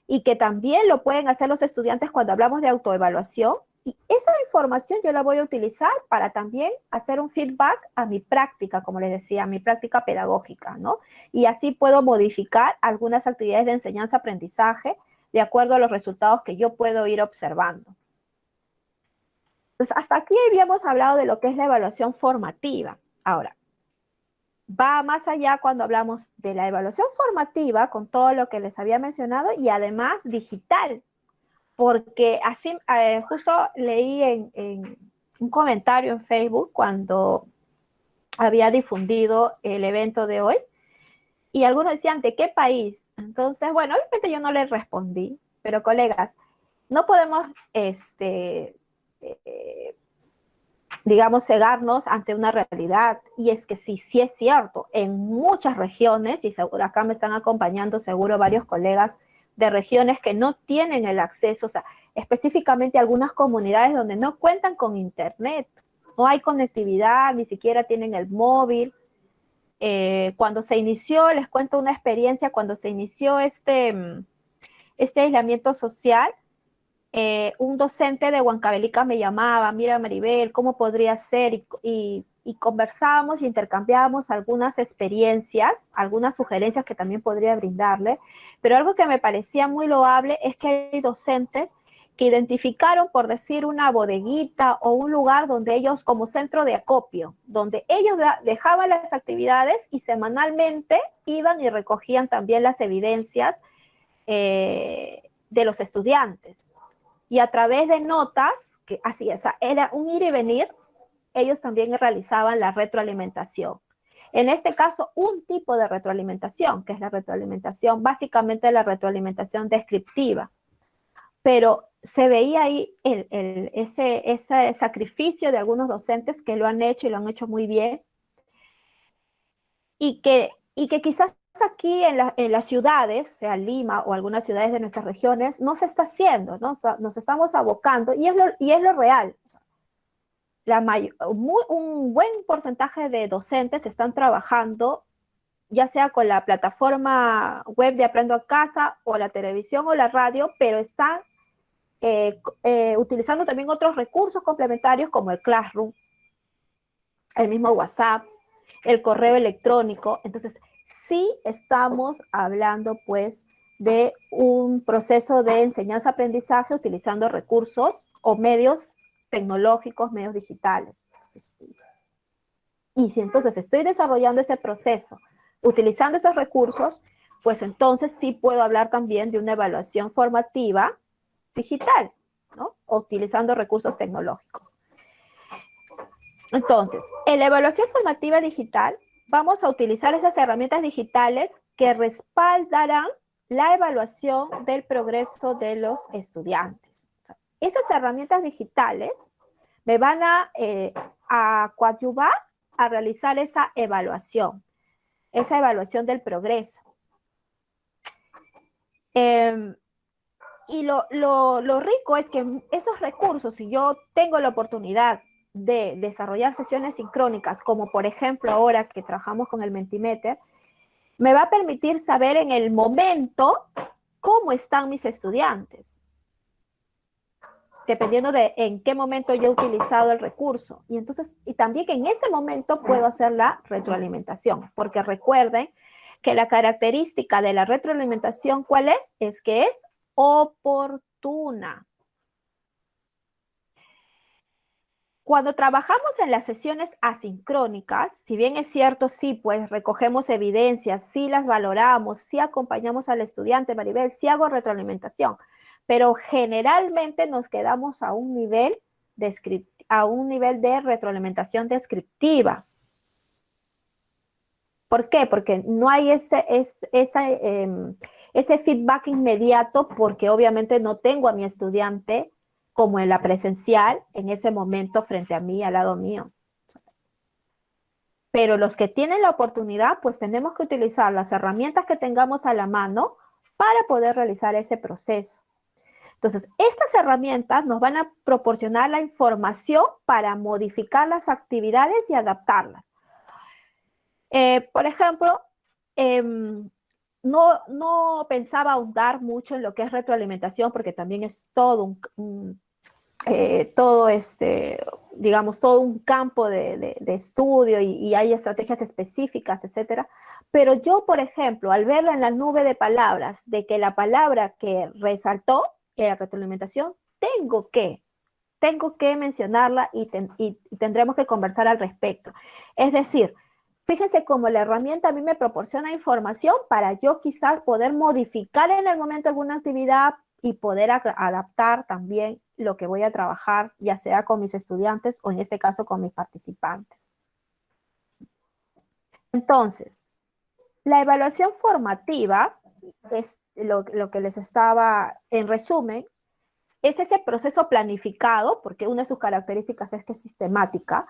y que también lo pueden hacer los estudiantes cuando hablamos de autoevaluación. Y esa información yo la voy a utilizar para también hacer un feedback a mi práctica, como les decía, a mi práctica pedagógica, ¿no? Y así puedo modificar algunas actividades de enseñanza-aprendizaje de acuerdo a los resultados que yo puedo ir observando. Entonces, hasta aquí habíamos hablado de lo que es la evaluación formativa. Ahora, va más allá cuando hablamos de la evaluación formativa con todo lo que les había mencionado y además digital. Porque así, justo leí en un comentario en Facebook cuando había difundido el evento de hoy, y algunos decían, ¿de qué país? Entonces, bueno, obviamente yo no les respondí, pero colegas, no podemos, digamos, cegarnos ante una realidad, y es que sí es cierto, en muchas regiones, y seguro acá me están acompañando seguro varios colegas de regiones que no tienen el acceso, o sea, específicamente algunas comunidades donde no cuentan con internet, no hay conectividad, ni siquiera tienen el móvil. Cuando se inició, les cuento una experiencia, cuando se inició este aislamiento social, un docente de Huancavelica me llamaba, mira Maribel, ¿cómo podría ser? Y conversábamos y intercambiábamos algunas experiencias, algunas sugerencias que también podría brindarle, pero algo que me parecía muy loable es que hay docentes que identificaron, por decir, una bodeguita o un lugar donde ellos, como centro de acopio, donde ellos dejaban las actividades y semanalmente iban y recogían también las evidencias de los estudiantes. Y a través de notas, que así, o sea, era un ir y venir, ellos también realizaban la retroalimentación. En este caso, un tipo de retroalimentación, que es la retroalimentación, básicamente la retroalimentación descriptiva. Pero se veía ahí ese sacrificio de algunos docentes que lo han hecho y lo han hecho muy bien. y que quizás aquí en las ciudades, sea Lima o algunas ciudades de nuestras regiones, no se está haciendo, ¿no? O sea, nos estamos abocando y es lo real. O sea, un buen porcentaje de docentes están trabajando ya sea con la plataforma web de Aprendo a Casa o la televisión o la radio, pero están utilizando también otros recursos complementarios como el Classroom, el mismo WhatsApp, el correo electrónico. Entonces, sí estamos hablando pues de un proceso de enseñanza-aprendizaje utilizando recursos o medios tecnológicos, medios digitales. Y si entonces estoy desarrollando ese proceso utilizando esos recursos, pues entonces sí puedo hablar también de una evaluación formativa digital, ¿no? Utilizando recursos tecnológicos. Entonces, en la evaluación formativa digital, vamos a utilizar esas herramientas digitales que respaldarán la evaluación del progreso de los estudiantes. Esas herramientas digitales me van a coadyuvar a realizar esa evaluación del progreso. Y lo rico es que esos recursos, si yo tengo la oportunidad de desarrollar sesiones sincrónicas, como por ejemplo ahora que trabajamos con el Mentimeter, me va a permitir saber en el momento cómo están mis estudiantes, dependiendo de en qué momento yo he utilizado el recurso. Y entonces, y también que en ese momento puedo hacer la retroalimentación, porque recuerden que la característica de la retroalimentación, ¿cuál es? Es que es oportuna. Cuando trabajamos en las sesiones asincrónicas, si bien es cierto, sí, pues recogemos evidencias, sí las valoramos, sí acompañamos al estudiante, Maribel, sí hago retroalimentación, pero generalmente nos quedamos a un nivel de retroalimentación descriptiva. ¿Por qué? Porque no hay ese feedback inmediato, porque obviamente no tengo a mi estudiante como en la presencial, en ese momento frente a mí, al lado mío. Pero los que tienen la oportunidad, pues tenemos que utilizar las herramientas que tengamos a la mano para poder realizar ese proceso. Entonces, estas herramientas nos van a proporcionar la información para modificar las actividades y adaptarlas. Por ejemplo, no pensaba ahondar mucho en lo que es retroalimentación, porque también es todo digamos, todo un campo de estudio y hay estrategias específicas, etcétera. Pero yo, por ejemplo, al verla en la nube de palabras, de que la palabra que resaltó era retroalimentación, tengo que mencionarla y tendremos que conversar al respecto. Es decir, fíjense cómo la herramienta a mí me proporciona información para yo quizás poder modificar en el momento alguna actividad y poder adaptar también lo que voy a trabajar, ya sea con mis estudiantes o en este caso con mis participantes. Entonces, la evaluación formativa es lo que les estaba en resumen, es ese proceso planificado, porque una de sus características es que es sistemática,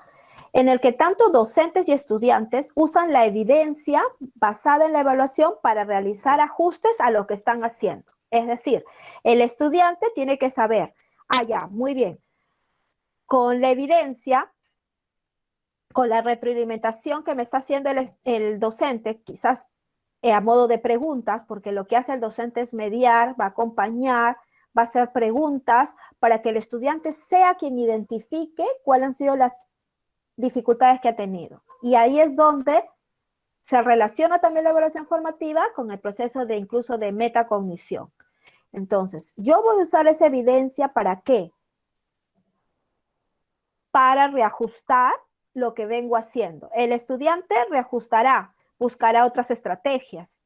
en el que tanto docentes y estudiantes usan la evidencia basada en la evaluación para realizar ajustes a lo que están haciendo. Es decir, el estudiante tiene que saber, ya, muy bien, con la evidencia, con la retroalimentación que me está haciendo el docente, quizás a modo de preguntas, porque lo que hace el docente es mediar, va a acompañar, va a hacer preguntas para que el estudiante sea quien identifique cuáles han sido las dificultades que ha tenido. Y ahí es donde se relaciona también la evaluación formativa con el proceso de incluso de metacognición. Entonces, yo voy a usar esa evidencia ¿para qué? Para reajustar lo que vengo haciendo. El estudiante reajustará, buscará otras estrategias.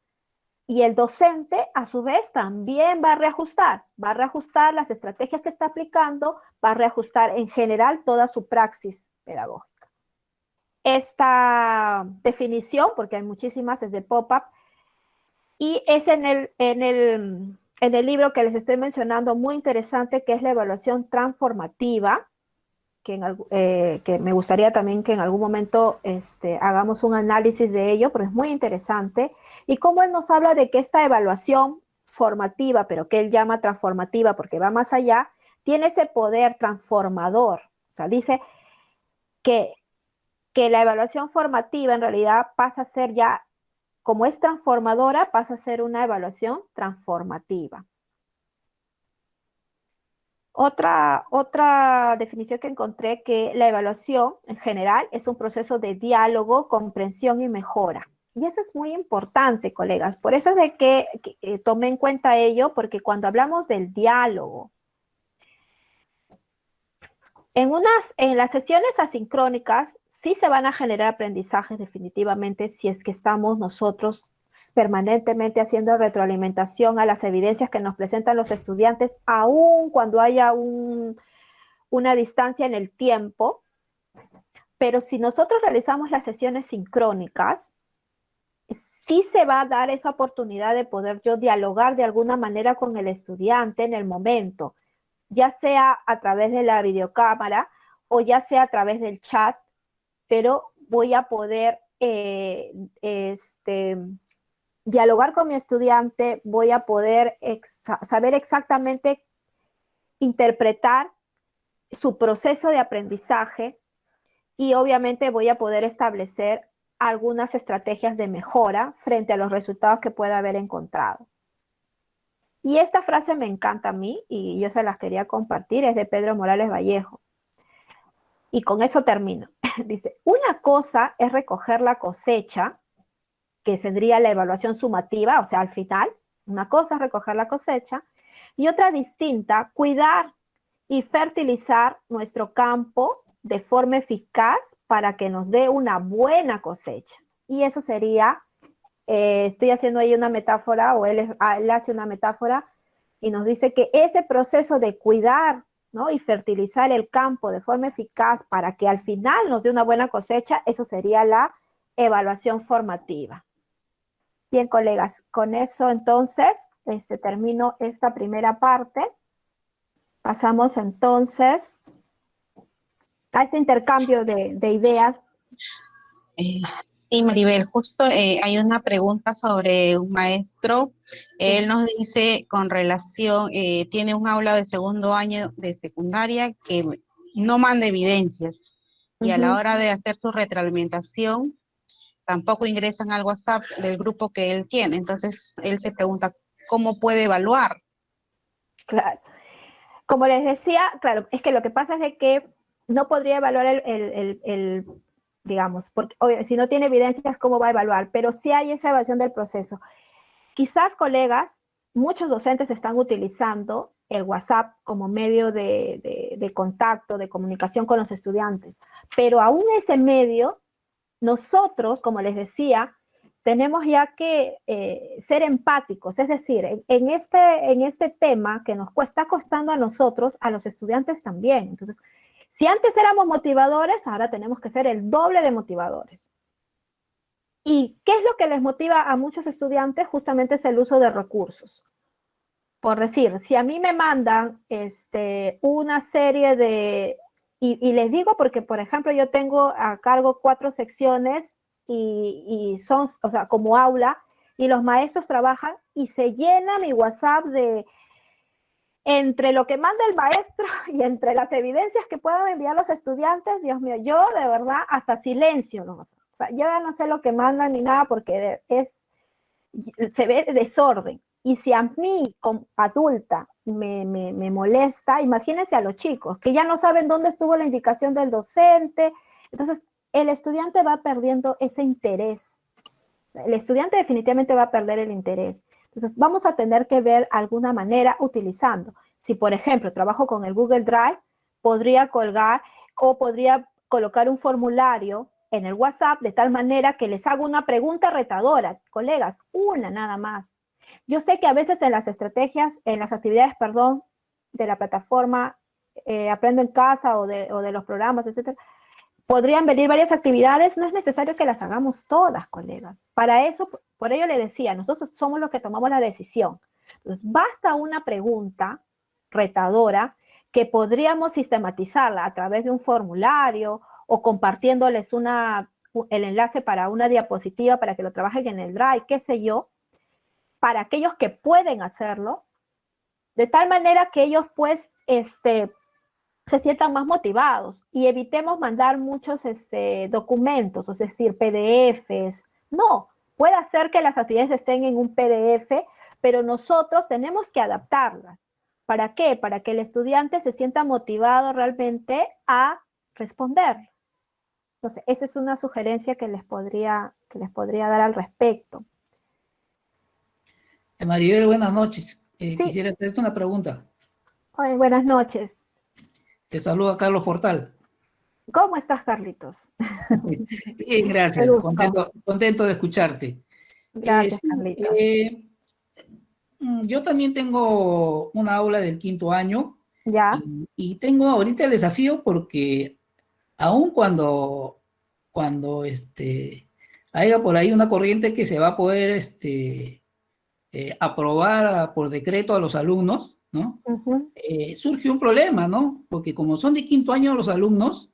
Y el docente, a su vez, también va a reajustar las estrategias que está aplicando, va a reajustar en general toda su praxis pedagógica. Esta definición, porque hay muchísimas, es de Pop-up, y es en el libro que les estoy mencionando, muy interesante, que es la evaluación transformativa, que me gustaría también que en algún momento hagamos un análisis de ello, pero es muy interesante. Y cómo él nos habla de que esta evaluación formativa, pero que él llama transformativa porque va más allá, tiene ese poder transformador. O sea, dice que la evaluación formativa en realidad pasa a ser ya, como es transformadora, pasa a ser una evaluación transformativa. Otra definición que encontré, que la evaluación en general es un proceso de diálogo, comprensión y mejora. Y eso es muy importante, colegas. Por eso es de que tomé en cuenta ello, porque cuando hablamos del diálogo, en las sesiones asincrónicas sí se van a generar aprendizajes definitivamente si es que estamos nosotros permanentemente haciendo retroalimentación a las evidencias que nos presentan los estudiantes, aun cuando haya una distancia en el tiempo. Pero si nosotros realizamos las sesiones sincrónicas, sí se va a dar esa oportunidad de poder yo dialogar de alguna manera con el estudiante en el momento, ya sea a través de la videocámara o ya sea a través del chat, pero voy a poder dialogar con mi estudiante, voy a poder saber exactamente interpretar su proceso de aprendizaje y obviamente voy a poder establecer algunas estrategias de mejora frente a los resultados que pueda haber encontrado. Y esta frase me encanta a mí y yo se las quería compartir, es de Pedro Morales Vallejo. Y con eso termino. Dice, una cosa es recoger la cosecha, que sería la evaluación sumativa, o sea, al final, una cosa es recoger la cosecha, y otra distinta, cuidar y fertilizar nuestro campo de forma eficaz para que nos dé una buena cosecha. Y eso sería, estoy haciendo ahí una metáfora, o él hace una metáfora, y nos dice que ese proceso de cuidar, ¿no?, y fertilizar el campo de forma eficaz para que al final nos dé una buena cosecha, eso sería la evaluación formativa. Bien, colegas, con eso entonces termino esta primera parte. Pasamos entonces a este intercambio de ideas. Sí, Maribel, justo hay una pregunta sobre un maestro. Él nos dice con relación, tiene un aula de segundo año de secundaria que no manda evidencias y a la hora de hacer su retroalimentación tampoco ingresan al WhatsApp del grupo que él tiene. Entonces él se pregunta, ¿cómo puede evaluar? Claro. Como les decía, claro, es que lo que pasa es de que no podría evaluar digamos, porque si no tiene evidencias, ¿cómo va a evaluar? Pero sí hay esa evaluación del proceso. Quizás, colegas, muchos docentes están utilizando el WhatsApp como medio de contacto, de comunicación con los estudiantes, pero aún ese medio, nosotros, como les decía, tenemos ya que ser empáticos, es decir, en este tema que nos está costando a nosotros, a los estudiantes también. Entonces, si antes éramos motivadores, ahora tenemos que ser el doble de motivadores. ¿Y qué es lo que les motiva a muchos estudiantes? Justamente es el uso de recursos. Por decir, si a mí me mandan una serie de... Y les digo porque, por ejemplo, yo tengo a cargo 4 secciones y son, o sea, como aula, y los maestros trabajan y se llena mi WhatsApp de... Entre lo que manda el maestro y entre las evidencias que puedan enviar los estudiantes, Dios mío, yo de verdad hasta silencio, ¿no? O sea, yo ya no sé lo que mandan ni nada porque se ve desorden. Y si a mí, como adulta, me molesta, imagínense a los chicos, que ya no saben dónde estuvo la indicación del docente. Entonces, el estudiante va perdiendo ese interés. El estudiante definitivamente va a perder el interés. Entonces, vamos a tener que ver alguna manera utilizando. Si, por ejemplo, trabajo con el Google Drive, podría colgar o podría colocar un formulario en el WhatsApp de tal manera que les hago una pregunta retadora. Colegas, una nada más. Yo sé que a veces en las estrategias, en las actividades, perdón, de la plataforma Aprendo en Casa o de los programas, etcétera, podrían venir varias actividades, no es necesario que las hagamos todas, colegas. Para eso, por ello le decía, nosotros somos los que tomamos la decisión. Entonces, basta una pregunta retadora que podríamos sistematizarla a través de un formulario o compartiéndoles el enlace para una diapositiva para que lo trabajen en el Drive, qué sé yo, para aquellos que pueden hacerlo, de tal manera que ellos pues se sientan más motivados y evitemos mandar muchos documentos, es decir, PDFs. No, puede ser que las actividades estén en un PDF, pero nosotros tenemos que adaptarlas. ¿Para qué? Para que el estudiante se sienta motivado realmente a responder. Entonces, esa es una sugerencia que les podría dar al respecto. Maribel, buenas noches. Sí. Quisiera hacerte una pregunta. Ay, buenas noches. Te saluda Carlos Portal. ¿Cómo estás, Carlitos? Bien, gracias. Contento de escucharte. Gracias, Carlitos. Yo también tengo una aula del 5º año. Ya. Y tengo ahorita el desafío porque aun cuando haya por ahí una corriente que se va a poder aprobar por decreto a los alumnos, ¿no? Surge un problema, ¿no? Porque como son de 5º año los alumnos,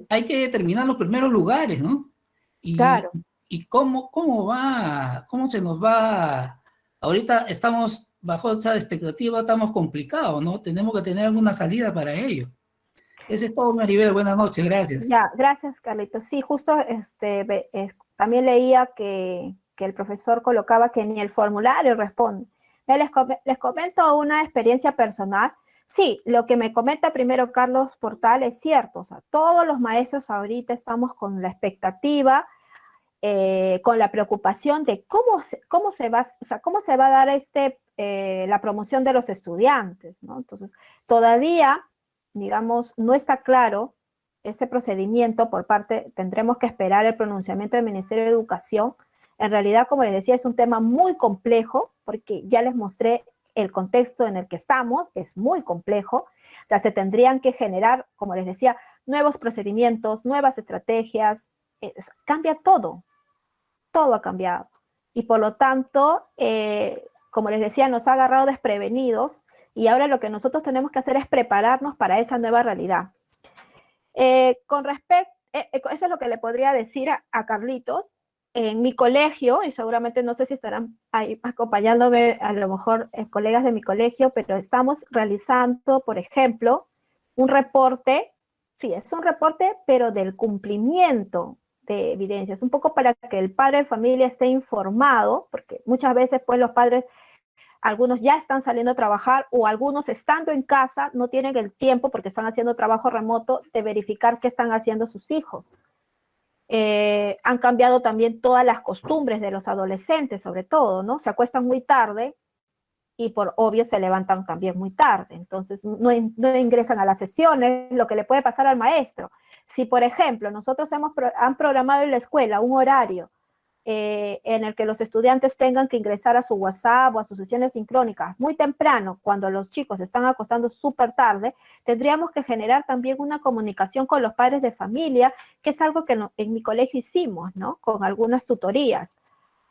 hay que determinar los primeros lugares, ¿no? Claro. Y cómo se nos va. Ahorita estamos bajo esa expectativa, estamos complicados, ¿no? Tenemos que tener alguna salida para ello. Ese es todo, Maribel. Buenas noches, gracias. Ya, gracias, Carlitos. Sí, justo también leía que el profesor colocaba que ni el formulario responde. Les comento una experiencia personal. Sí, lo que me comenta primero Carlos Portal es cierto. O sea, todos los maestros ahorita estamos con la expectativa, con la preocupación de cómo se va a dar la promoción de los estudiantes, ¿no? Entonces, todavía, digamos, no está claro ese procedimiento tendremos que esperar el pronunciamiento del Ministerio de Educación. En realidad, como les decía, es un tema muy complejo, porque ya les mostré el contexto en el que estamos, es muy complejo. O sea, se tendrían que generar, como les decía, nuevos procedimientos, nuevas estrategias, cambia todo ha cambiado. Y por lo tanto, como les decía, nos ha agarrado desprevenidos y ahora lo que nosotros tenemos que hacer es prepararnos para esa nueva realidad. Eso es lo que le podría decir a Carlitos. En mi colegio, y seguramente no sé si estarán ahí acompañándome a lo mejor colegas de mi colegio, pero estamos realizando, por ejemplo, un reporte, sí, es un reporte, pero del cumplimiento de evidencias, un poco para que el padre de familia esté informado, porque muchas veces pues los padres, algunos ya están saliendo a trabajar o algunos estando en casa no tienen el tiempo porque están haciendo trabajo remoto de verificar qué están haciendo sus hijos. Han cambiado también todas las costumbres de los adolescentes, sobre todo, ¿no? Se acuestan muy tarde y por obvio se levantan también muy tarde, entonces no ingresan a las sesiones, lo que le puede pasar al maestro. Si, por ejemplo, nosotros han programado en la escuela un horario en el que los estudiantes tengan que ingresar a su WhatsApp o a sus sesiones sincrónicas muy temprano, cuando los chicos están acostando súper tarde, tendríamos que generar también una comunicación con los padres de familia, que es algo que en mi colegio hicimos, ¿no? Con algunas tutorías.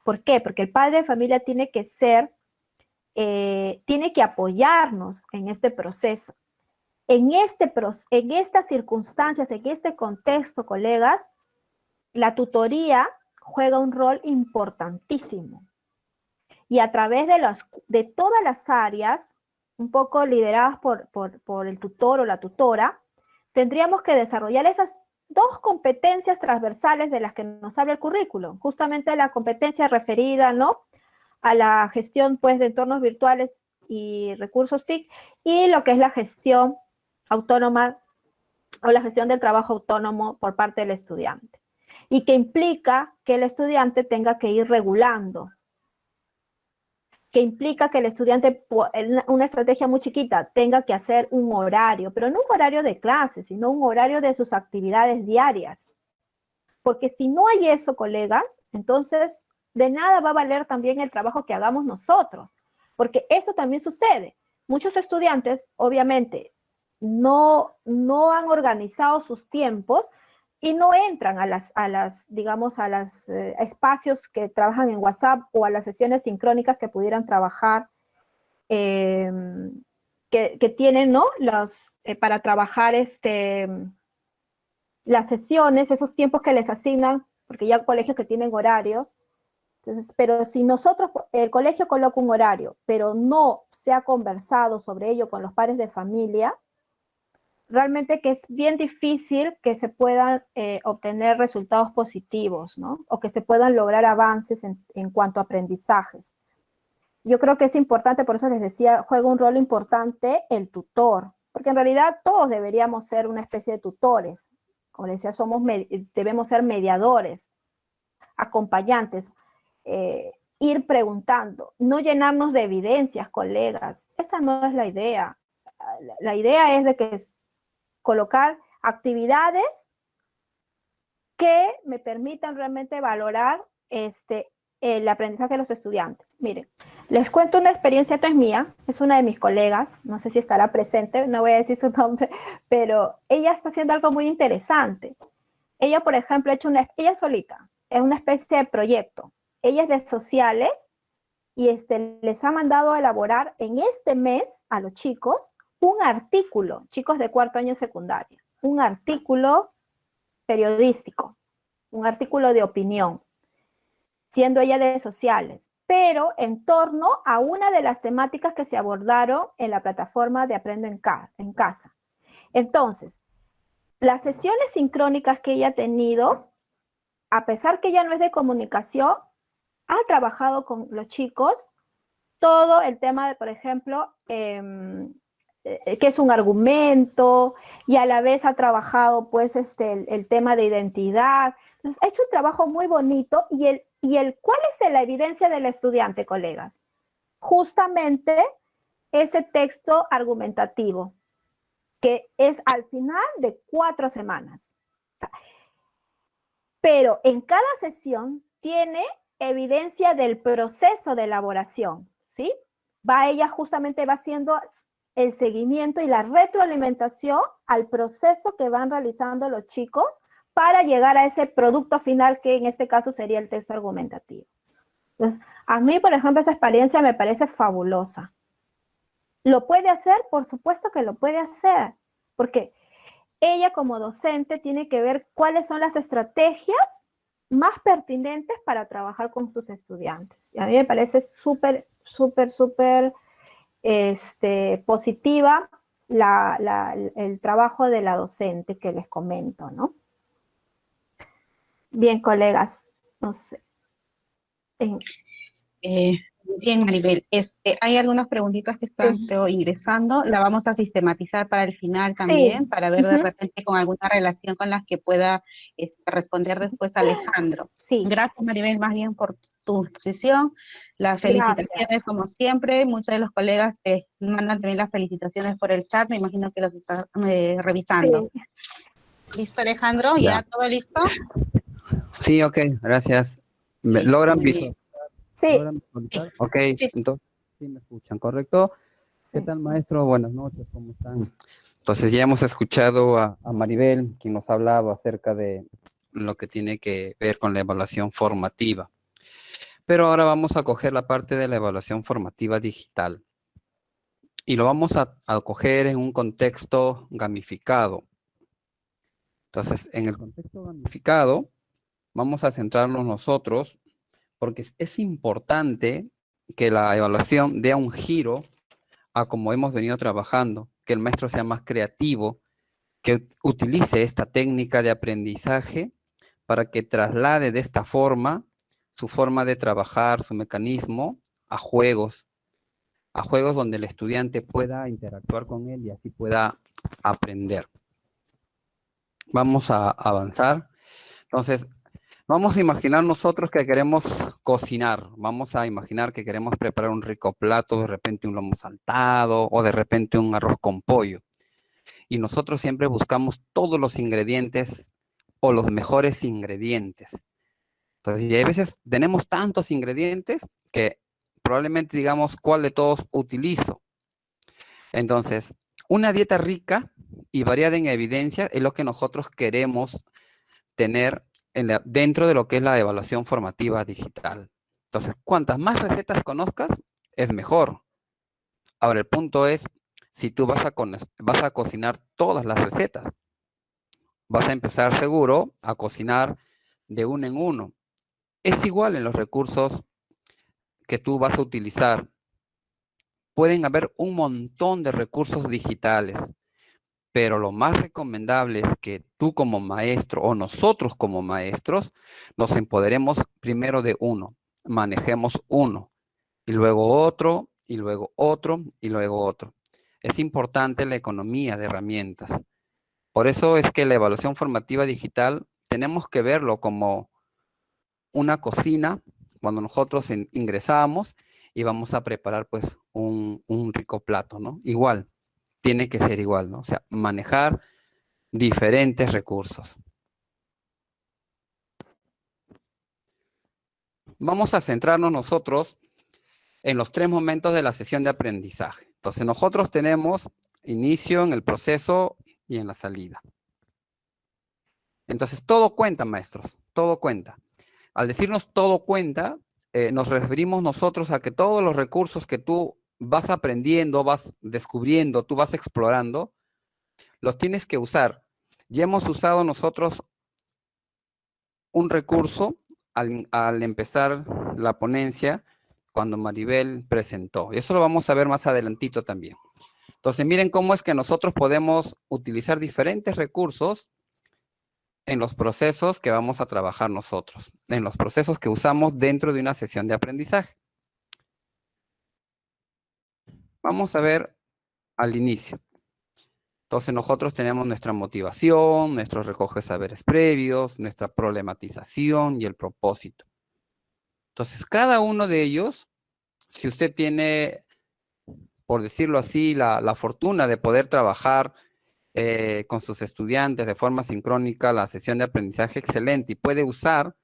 ¿Por qué? Porque el padre de familia tiene que apoyarnos en este proceso. En estas circunstancias, en este contexto, colegas, la tutoría juega un rol importantísimo. Y a través de todas las áreas, un poco lideradas por el tutor o la tutora, tendríamos que desarrollar esas dos competencias transversales de las que nos habla el currículum. Justamente la competencia referida, ¿no?, a la gestión pues, de entornos virtuales y recursos TIC, y lo que es la gestión autónoma o la gestión del trabajo autónomo por parte del estudiante, y que implica que el estudiante tenga que ir regulando, que implica que el estudiante, una estrategia muy chiquita, tenga que hacer un horario, pero no un horario de clase, sino un horario de sus actividades diarias. Porque si no hay eso, colegas, entonces de nada va a valer también el trabajo que hagamos nosotros, porque eso también sucede. Muchos estudiantes, obviamente, no han organizado sus tiempos y no entran a espacios que trabajan en WhatsApp o a las sesiones sincrónicas que pudieran trabajar que tienen, ¿no? Para trabajar las sesiones, esos tiempos que les asignan, porque ya hay colegios que tienen horarios. Entonces, pero si nosotros, el colegio coloca un horario, pero no se ha conversado sobre ello con los padres de familia, realmente que es bien difícil que se puedan obtener resultados positivos, ¿no? O que se puedan lograr avances en cuanto a aprendizajes. Yo creo que es importante, por eso les decía, juega un rol importante el tutor, porque en realidad todos deberíamos ser una especie de tutores. Como les decía, debemos ser mediadores, acompañantes, ir preguntando, no llenarnos de evidencias, colegas. Esa no es la idea. La idea es de que colocar actividades que me permitan realmente valorar el aprendizaje de los estudiantes. Miren, les cuento una experiencia, esta es mía, es una de mis colegas, no sé si estará presente, no voy a decir su nombre, pero ella está haciendo algo muy interesante. Ella, por ejemplo, ha hecho ella solita, es una especie de proyecto. Ella es de sociales y les ha mandado a elaborar en este mes a los chicos un artículo, chicos de 4º año secundaria, un artículo periodístico, un artículo de opinión, siendo ella de sociales, pero en torno a una de las temáticas que se abordaron en la plataforma de Aprendo en Casa. Entonces, las sesiones sincrónicas que ella ha tenido, a pesar que ella no es de comunicación, ha trabajado con los chicos todo el tema de, por ejemplo, qué es un argumento, y a la vez ha trabajado pues el tema de identidad. Entonces, ha hecho un trabajo muy bonito. ¿Cuál es la evidencia del estudiante, colegas? Justamente ese texto argumentativo, que es al final de 4 semanas. Pero en cada sesión tiene evidencia del proceso de elaboración, ¿sí? Ella justamente va haciendo el seguimiento y la retroalimentación al proceso que van realizando los chicos para llegar a ese producto final que en este caso sería el texto argumentativo. Entonces, a mí, por ejemplo, esa experiencia me parece fabulosa. ¿Lo puede hacer? Por supuesto que lo puede hacer, porque ella como docente tiene que ver cuáles son las estrategias más pertinentes para trabajar con sus estudiantes. Y a mí me parece súper positiva el trabajo de la docente que les comento, ¿no? Bien, colegas, no sé. Bien, Maribel, hay algunas preguntitas que están, creo, ingresando. La vamos a sistematizar para el final también, Sí. para ver de repente con alguna relación con las que pueda responder después Alejandro. Sí. Gracias, Maribel, más bien por tu exposición. Las felicitaciones, Gracias. como siempre. Muchos de los colegas te mandan también las felicitaciones por el chat. Me imagino que los están revisando. Sí. ¿Listo, Alejandro? ¿Ya todo listo? Sí, ok, gracias. Sí, ¿Logran muy bien. visualizar? Sí. ¿Logran visualizar? Ok, Sí. entonces sí me escuchan, ¿correcto? ¿Qué tal, maestro? Buenas noches, ¿cómo están? Entonces ya hemos escuchado a Maribel, quien nos ha hablado acerca de lo que tiene que ver con la evaluación formativa. Pero ahora vamos a coger la parte de la evaluación formativa digital. Y lo vamos a coger en un contexto gamificado. Entonces, en el contexto gamificado, vamos a centrarnos nosotros, porque es importante que la evaluación dé un giro a como hemos venido trabajando, que el maestro sea más creativo, que utilice esta técnica de aprendizaje para que traslade de esta forma su forma de trabajar, su mecanismo, a juegos donde el estudiante pueda interactuar con él y así pueda aprender. Vamos a avanzar. Entonces, vamos a imaginar nosotros que queremos cocinar. Vamos a imaginar que queremos preparar un rico plato, de repente un lomo saltado o de repente un arroz con pollo. Y nosotros siempre buscamos todos los ingredientes o los mejores ingredientes. Entonces, y a veces tenemos tantos ingredientes que probablemente digamos cuál de todos utilizo. Entonces, una dieta rica y variada en evidencia es lo que nosotros queremos tener dentro de lo que es la evaluación formativa digital. Entonces, cuantas más recetas conozcas, es mejor. Ahora, el punto es, si tú vas a cocinar todas las recetas. Vas a empezar seguro a cocinar de uno en uno. Es igual en los recursos que tú vas a utilizar. Pueden haber un montón de recursos digitales, pero lo más recomendable es que tú como maestro o nosotros como maestros nos empoderemos primero de uno, manejemos uno, y luego otro, y luego otro, y luego otro. Es importante la economía de herramientas. Por eso es que la evaluación formativa digital tenemos que verlo como una cocina cuando nosotros ingresamos y vamos a preparar pues un rico plato, ¿no? Igual, tiene que ser igual, ¿no? O sea, manejar diferentes recursos. Vamos a centrarnos nosotros en los 3 momentos de la sesión de aprendizaje. Entonces, nosotros tenemos inicio en el proceso y en la salida. Entonces, todo cuenta, maestros, todo cuenta. Al decirnos todo cuenta, nos referimos nosotros a que todos los recursos que tú vas aprendiendo, vas descubriendo, tú vas explorando, los tienes que usar. Ya hemos usado nosotros un recurso al empezar la ponencia cuando Maribel presentó. Y eso lo vamos a ver más adelantito también. Entonces, miren cómo es que nosotros podemos utilizar diferentes recursos en los procesos que vamos a trabajar nosotros, en los procesos que usamos dentro de una sesión de aprendizaje. Vamos a ver al inicio. Entonces nosotros tenemos nuestra motivación, nuestro recoge saberes previos, nuestra problematización y el propósito. Entonces cada uno de ellos, si usted tiene, por decirlo así, la fortuna de poder trabajar con sus estudiantes de forma sincrónica la sesión de aprendizaje, excelente, y puede usar,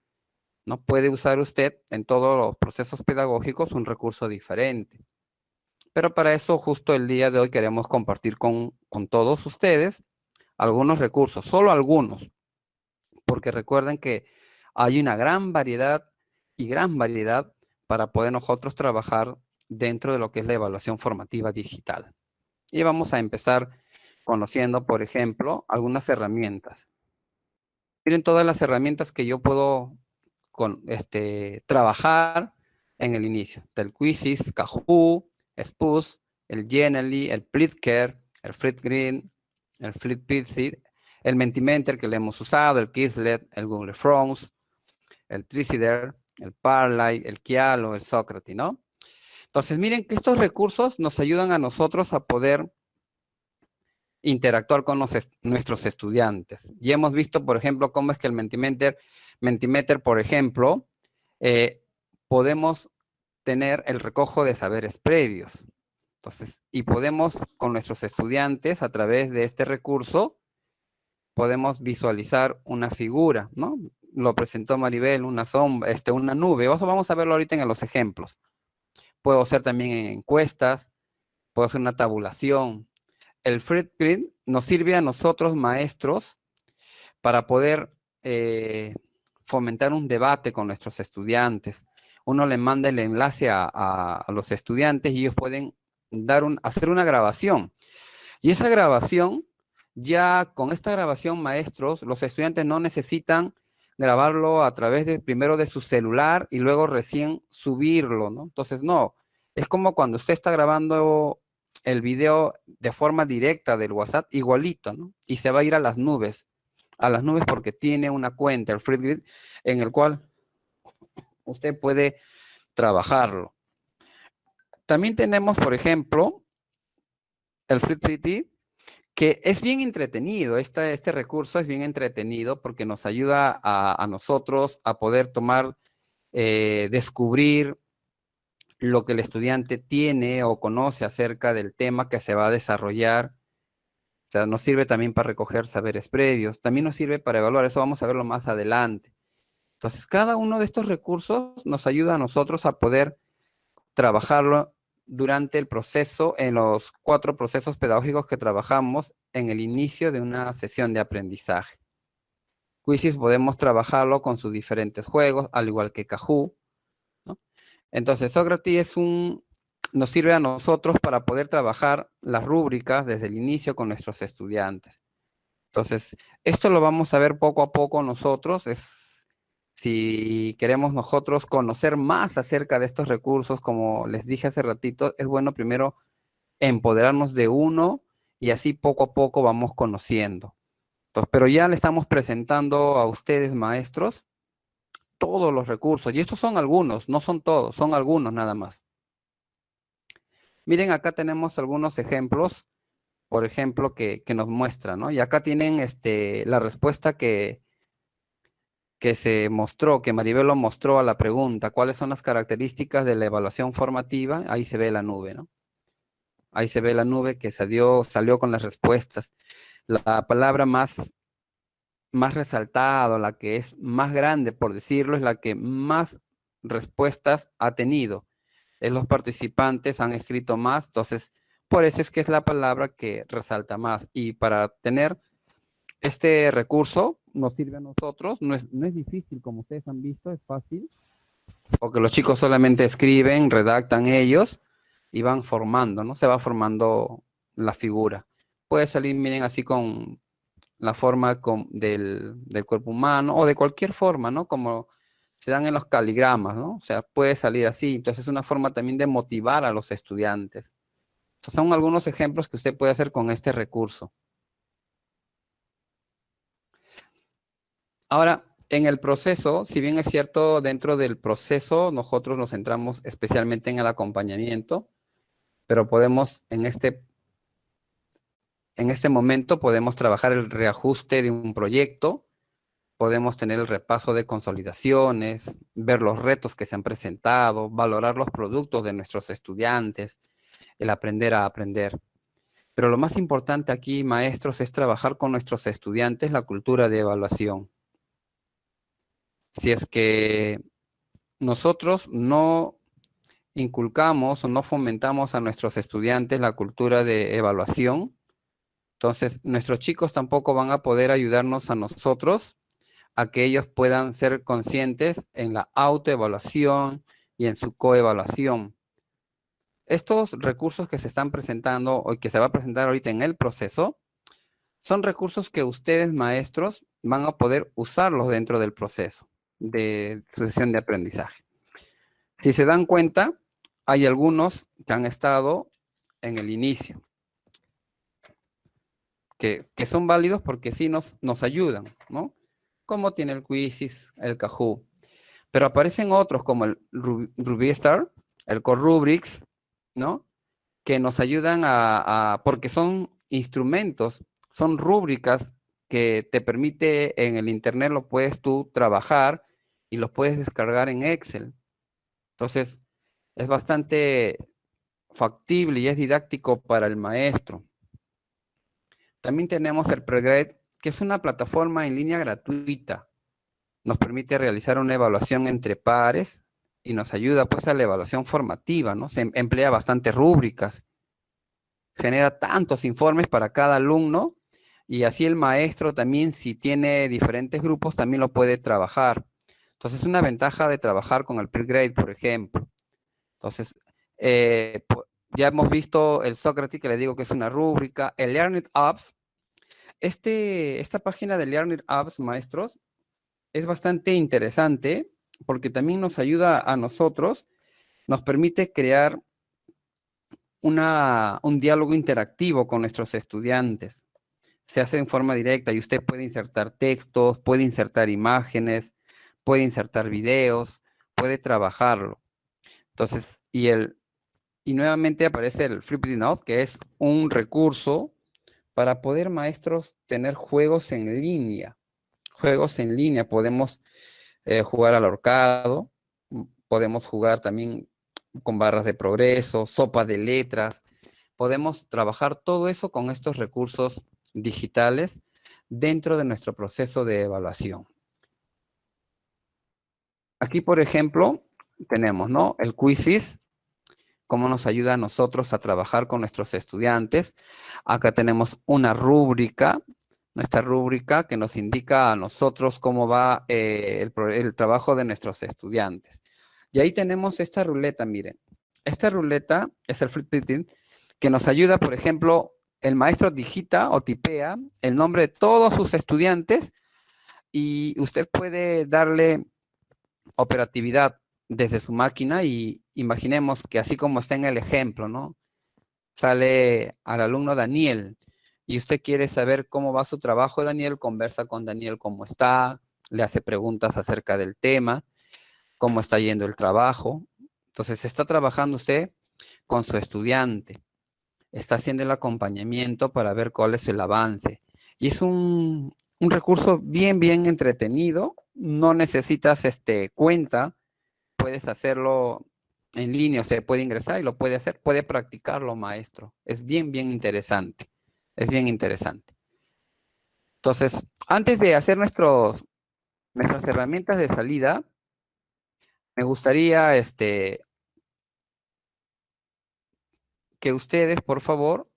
¿no? Puede usar usted en todos los procesos pedagógicos un recurso diferente. Pero para eso justo el día de hoy queremos compartir con todos ustedes algunos recursos, solo algunos, porque recuerden que hay una gran variedad para poder nosotros trabajar dentro de lo que es la evaluación formativa digital. Y vamos a empezar conociendo, por ejemplo, algunas herramientas. Miren todas las herramientas que yo puedo trabajar en el inicio. El Quizzes, Kahoot, Spuz, el Genially, el Plickr, el Flipgrid, el Flipgrid, el Mentimeter que le hemos usado, el Quizlet, el Google Forms, el Tricider, el Parlay, el Kialo, el Socrates, ¿no? Entonces, miren que estos recursos nos ayudan a nosotros a poder interactuar con nuestros estudiantes. Y hemos visto, por ejemplo, cómo es que el Mentimeter, por ejemplo, podemos tener el recojo de saberes previos. Entonces, y podemos con nuestros estudiantes, a través de este recurso, podemos visualizar una figura, ¿no? Lo presentó Maribel, una sombra, una nube. Vamos a verlo ahorita en los ejemplos. Puedo hacer también en encuestas, puedo hacer una tabulación. El Flipgrid nos sirve a nosotros, maestros, para poder fomentar un debate con nuestros estudiantes. Uno le manda el enlace a los estudiantes y ellos pueden hacer una grabación. Y esa grabación, ya con esta grabación, maestros, los estudiantes no necesitan grabarlo a través primero de su celular y luego recién subirlo, ¿no? Entonces, no, es como cuando usted está grabando el video de forma directa del WhatsApp, igualito, ¿no? Y se va a ir a las nubes porque tiene una cuenta, el Flipgrid, en el cual usted puede trabajarlo. También tenemos, por ejemplo, el Flipgrid, que es bien entretenido. Este recurso es bien entretenido porque nos ayuda a nosotros a poder descubrir lo que el estudiante tiene o conoce acerca del tema que se va a desarrollar. O sea, nos sirve también para recoger saberes previos. También nos sirve para evaluar. Eso vamos a verlo más adelante. Entonces, cada uno de estos recursos nos ayuda a nosotros a poder trabajarlo durante el proceso, en los 4 procesos pedagógicos que trabajamos en el inicio de una sesión de aprendizaje. Quizzes podemos trabajarlo con sus diferentes juegos, al igual que Kahoot, ¿no? Entonces, Socrates es un nos sirve a nosotros para poder trabajar las rúbricas desde el inicio con nuestros estudiantes. Entonces, esto lo vamos a ver poco a poco nosotros. Si queremos nosotros conocer más acerca de estos recursos, como les dije hace ratito, es bueno primero empoderarnos de uno y así poco a poco vamos conociendo. Entonces, pero ya le estamos presentando a ustedes, maestros, todos los recursos. Y estos son algunos, no son todos, son algunos nada más. Miren, acá tenemos algunos ejemplos, por ejemplo, que nos muestran, ¿no? Y acá tienen la respuesta que se mostró, que Maribel lo mostró a la pregunta, ¿cuáles son las características de la evaluación formativa? Ahí se ve la nube, ¿no? Ahí se ve la nube que salió con las respuestas. La palabra más resaltada, la que es más grande, por decirlo, es la que más respuestas ha tenido. Los participantes han escrito más, entonces, por eso es que es la palabra que resalta más. Y para tener este recurso, nos sirve a nosotros, no es difícil, como ustedes han visto, es fácil, porque los chicos solamente escriben, redactan ellos, y van formando, ¿no? Se va formando la figura. Puede salir, miren, así con la forma del cuerpo humano, o de cualquier forma, ¿no? Como se dan en los caligramas, ¿no? O sea, puede salir así. Entonces es una forma también de motivar a los estudiantes. Estos son algunos ejemplos que usted puede hacer con este recurso. Ahora, en el proceso, si bien es cierto, dentro del proceso nosotros nos centramos especialmente en el acompañamiento, pero podemos en este momento podemos trabajar el reajuste de un proyecto, podemos tener el repaso de consolidaciones, ver los retos que se han presentado, valorar los productos de nuestros estudiantes, el aprender a aprender. Pero lo más importante aquí, maestros, es trabajar con nuestros estudiantes la cultura de evaluación. Si es que nosotros no inculcamos o no fomentamos a nuestros estudiantes la cultura de evaluación, entonces nuestros chicos tampoco van a poder ayudarnos a nosotros a que ellos puedan ser conscientes en la autoevaluación y en su coevaluación. Estos recursos que se están presentando o que se va a presentar ahorita en el proceso son recursos que ustedes, maestros, van a poder usarlos dentro del proceso de su sesión de aprendizaje. Si se dan cuenta, hay algunos que han estado en el inicio, que son válidos porque sí nos ayudan, ¿no? Como tiene el Quizzes, el Kahoot. Pero aparecen otros como el Rubistar, el Core Rubrics, ¿no? Que nos ayudan porque son instrumentos, son rúbricas que te permite en el internet, lo puedes tú trabajar y los puedes descargar en Excel. Entonces, es bastante factible y es didáctico para el maestro. También tenemos el Pregrade, que es una plataforma en línea gratuita. Nos permite realizar una evaluación entre pares y nos ayuda pues a la evaluación formativa, ¿no? Se emplea bastantes rúbricas, genera tantos informes para cada alumno y así el maestro también, si tiene diferentes grupos, también lo puede trabajar. Entonces es una ventaja de trabajar con el Pregrade, por ejemplo. Entonces, ya hemos visto el Socrates, que le digo que es una rúbrica, el Learning Apps. Esta página de Learning Apps, maestros, es bastante interesante porque también nos ayuda a nosotros, nos permite crear un diálogo interactivo con nuestros estudiantes. Se hace en forma directa y usted puede insertar textos, puede insertar imágenes, puede insertar videos, puede trabajarlo. Entonces, y nuevamente aparece el Flippity Note, que es un recurso para poder, maestros, tener juegos en línea. Juegos en línea, podemos jugar al ahorcado, podemos jugar también con barras de progreso, sopa de letras. Podemos trabajar todo eso con estos recursos digitales dentro de nuestro proceso de evaluación. Aquí, por ejemplo, tenemos, ¿no? El Quizzes, cómo nos ayuda a nosotros a trabajar con nuestros estudiantes. Acá tenemos una rúbrica, nuestra rúbrica que nos indica a nosotros cómo va el trabajo de nuestros estudiantes. Y ahí tenemos esta ruleta, miren. esta ruleta es el flip que nos ayuda, por ejemplo, el maestro digita o tipea el nombre de todos sus estudiantes y usted puede darle operatividad desde su máquina y imaginemos que así como está en el ejemplo, ¿no? Sale al alumno Daniel y usted quiere saber cómo va su trabajo, Daniel, conversa con Daniel cómo está, le hace preguntas acerca del tema, cómo está yendo el trabajo. Entonces, está trabajando usted con su estudiante, está haciendo el acompañamiento para ver cuál es el avance. Y es un recurso bien entretenido, no necesitas cuenta, puedes hacerlo en línea, o sea, puede ingresar y lo puede hacer, puede practicarlo, maestro. Es bien interesante, es bien interesante. Entonces, antes de hacer nuestras herramientas de salida, me gustaría que ustedes, por favor,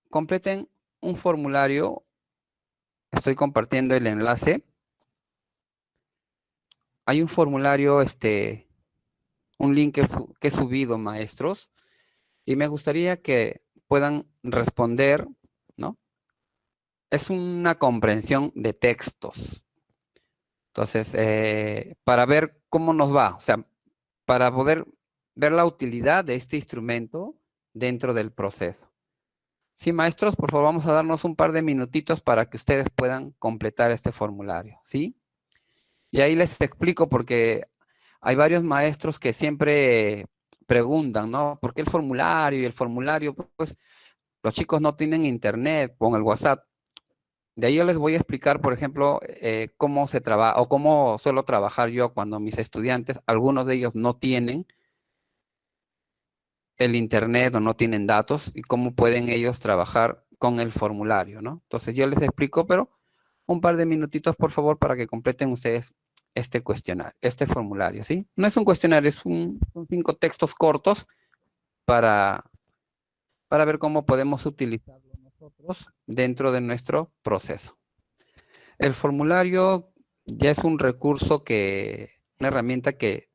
completen un formulario. Estoy compartiendo el enlace. Hay un formulario, un link que he subido, maestros, y me gustaría que puedan responder, ¿no? Es una comprensión de textos. Entonces, para ver cómo nos va, o sea, para poder ver la utilidad de este instrumento dentro del proceso. Sí, maestros, por favor, vamos a darnos un par de minutitos para que ustedes puedan completar este formulario, ¿sí? Y ahí les explico porque hay varios maestros que siempre preguntan, ¿no? ¿Por qué el formulario? Y el formulario, pues, los chicos no tienen internet con el WhatsApp. De ahí yo les voy a explicar, por ejemplo, cómo se trabaja o cómo suelo trabajar yo cuando mis estudiantes, algunos de ellos no tienen el internet o no tienen datos y cómo pueden ellos trabajar con el formulario, ¿no? Entonces yo les explico, pero un par de minutitos, por favor, para que completen ustedes este cuestionario, este formulario, ¿sí? No es un cuestionario, son 5 textos cortos para ver cómo podemos utilizarlo nosotros dentro de nuestro proceso. El formulario ya es un recurso una herramienta que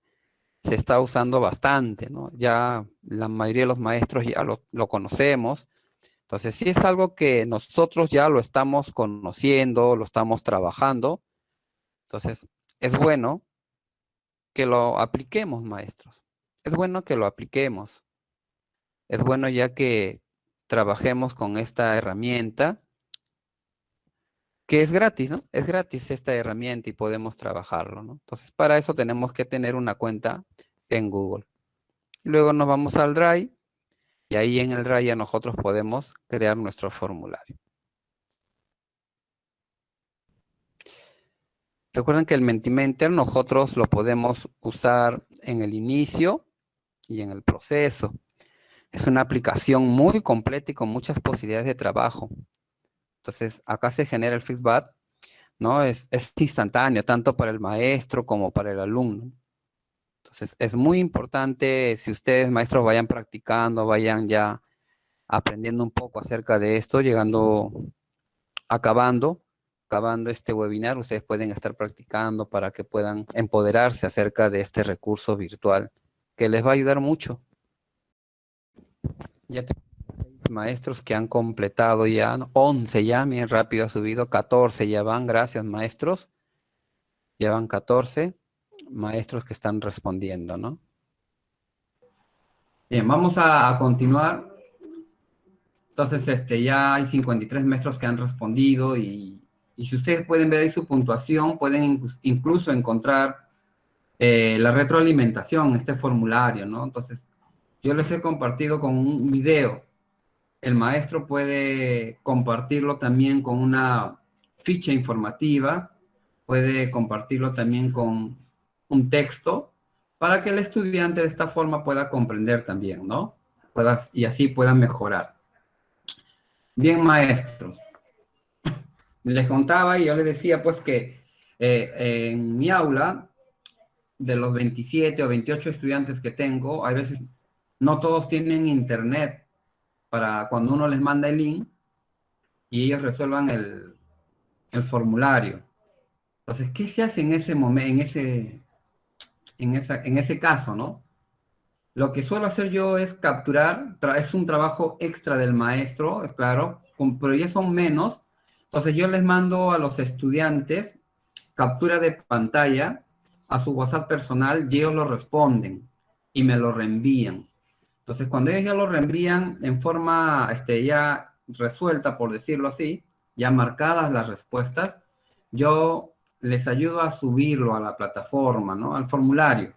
se está usando bastante, ¿no? Ya la mayoría de los maestros ya lo conocemos. Entonces, sí es algo que nosotros ya lo estamos conociendo, lo estamos trabajando. Entonces, es bueno que lo apliquemos, maestros. Es bueno que lo apliquemos. Es bueno ya que trabajemos con esta herramienta, que es gratis, ¿no? Es gratis esta herramienta y podemos trabajarlo, ¿no? Entonces, para eso tenemos que tener una cuenta en Google. Luego nos vamos al Drive y ahí en el Drive ya nosotros podemos crear nuestro formulario. Recuerden que el Mentimeter nosotros lo podemos usar en el inicio y en el proceso. Es una aplicación muy completa y con muchas posibilidades de trabajo. Entonces, acá se genera el feedback, ¿no? Es instantáneo, tanto para el maestro como para el alumno. Entonces, es muy importante si ustedes, maestros, vayan practicando, vayan ya aprendiendo un poco acerca de esto, acabando este webinar, ustedes pueden estar practicando para que puedan empoderarse acerca de este recurso virtual que les va a ayudar mucho. Ya tengo maestros que han completado ya, 11 ya, bien rápido ha subido, 14 ya van, gracias maestros. Ya van 14 maestros que están respondiendo, ¿no? Bien, vamos a continuar. Entonces, ya hay 53 maestros que han respondido y si ustedes pueden ver ahí su puntuación, pueden incluso encontrar la retroalimentación, este formulario, ¿no? Entonces, yo les he compartido con un video. El maestro puede compartirlo también con una ficha informativa, puede compartirlo también con un texto, para que el estudiante de esta forma pueda comprender también, ¿no? Y así pueda mejorar. Bien, maestros. Les contaba y yo les decía, pues, que en mi aula, de los 27 o 28 estudiantes que tengo, a veces no todos tienen internet para cuando uno les manda el link y ellos resuelvan el formulario. Entonces, ¿qué se hace en ese momento, en ese caso, ¿no? Lo que suelo hacer yo es capturar, es un trabajo extra del maestro, es claro, pero ya son menos. Entonces yo les mando a los estudiantes captura de pantalla a su WhatsApp personal y ellos lo responden y me lo reenvían. Entonces cuando ellos ya lo reenvían en forma ya resuelta, por decirlo así, ya marcadas las respuestas, yo les ayudo a subirlo a la plataforma, ¿no? Al formulario.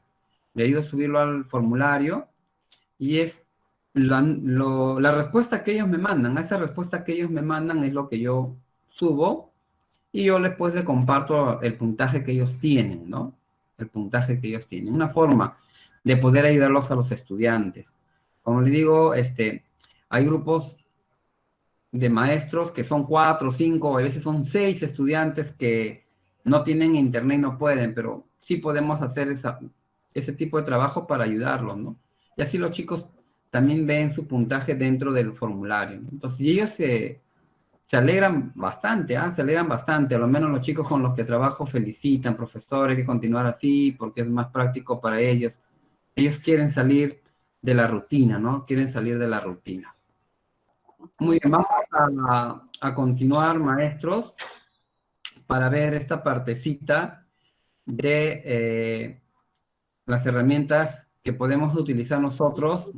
Le ayudo a subirlo al formulario y es la respuesta que ellos me mandan. Esa respuesta que ellos me mandan es lo que yo subo y yo después le comparto el puntaje que ellos tienen, ¿no? El puntaje que ellos tienen. Una forma de poder ayudarlos a los estudiantes. Como les digo, hay grupos de maestros que son 4, 5, a veces son 6 estudiantes que no tienen internet y no pueden, pero sí podemos hacer ese tipo de trabajo para ayudarlos, ¿no? Y así los chicos también ven su puntaje dentro del formulario, ¿no? Entonces, y ellos se alegran bastante, se alegran bastante, a lo menos los chicos con los que trabajo felicitan, profesor, hay que continuar así porque es más práctico para ellos. Ellos quieren salir de la rutina, ¿no? Quieren salir de la rutina. Muy bien, vamos a continuar, maestros, para ver esta partecita de las herramientas que podemos utilizar nosotros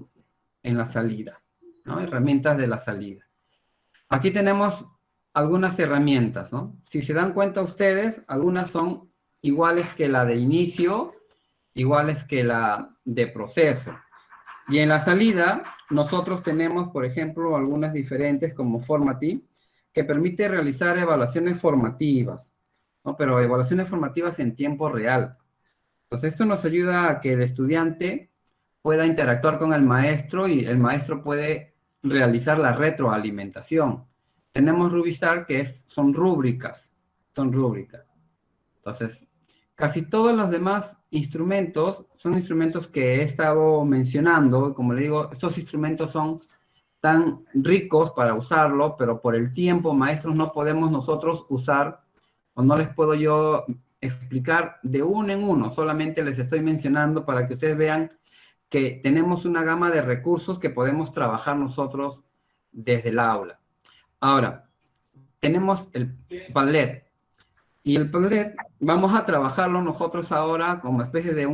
en la salida, ¿no? Herramientas de la salida. Aquí tenemos algunas herramientas, ¿no? Si se dan cuenta ustedes, algunas son iguales que la de inicio, iguales que la de proceso. Y en la salida, nosotros tenemos, por ejemplo, algunas diferentes como Formative, que permite realizar evaluaciones formativas, ¿no? Pero evaluaciones formativas en tiempo real. Entonces, esto nos ayuda a que el estudiante pueda interactuar con el maestro y el maestro puede realizar la retroalimentación. Tenemos Rubistar que son rúbricas, Entonces, casi todos los demás instrumentos son instrumentos que he estado mencionando. Como le digo, estos instrumentos son tan ricos para usarlo, pero por el tiempo, maestros, no podemos nosotros usar, o no les puedo yo explicar de uno en uno. Solamente les estoy mencionando para que ustedes vean que tenemos una gama de recursos que podemos trabajar nosotros desde el aula. Ahora, tenemos el Padlet. Y el Padlet vamos a trabajarlo nosotros ahora como especie de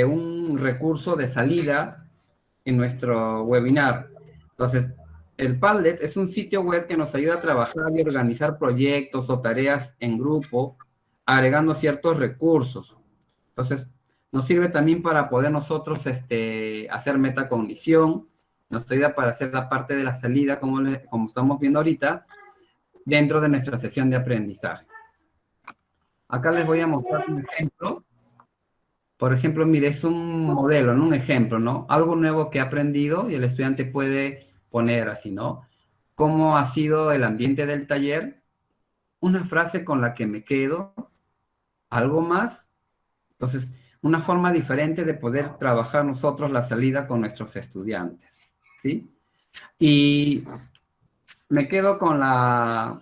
un recurso de salida en nuestro webinar. Entonces, el Padlet es un sitio web que nos ayuda a trabajar y organizar proyectos o tareas en grupo, agregando ciertos recursos. Entonces, nos sirve también para poder nosotros hacer metacognición, nos ayuda para hacer la parte de la salida, como estamos viendo ahorita, dentro de nuestra sesión de aprendizaje. Acá les voy a mostrar un ejemplo. Por ejemplo, mire, es un modelo, ¿no? Un ejemplo, ¿no? Algo nuevo que he aprendido y el estudiante puede poner así, ¿no? ¿Cómo ha sido el ambiente del taller? Una frase con la que me quedo, algo más. Entonces, una forma diferente de poder trabajar nosotros la salida con nuestros estudiantes, ¿sí? Y me quedo con la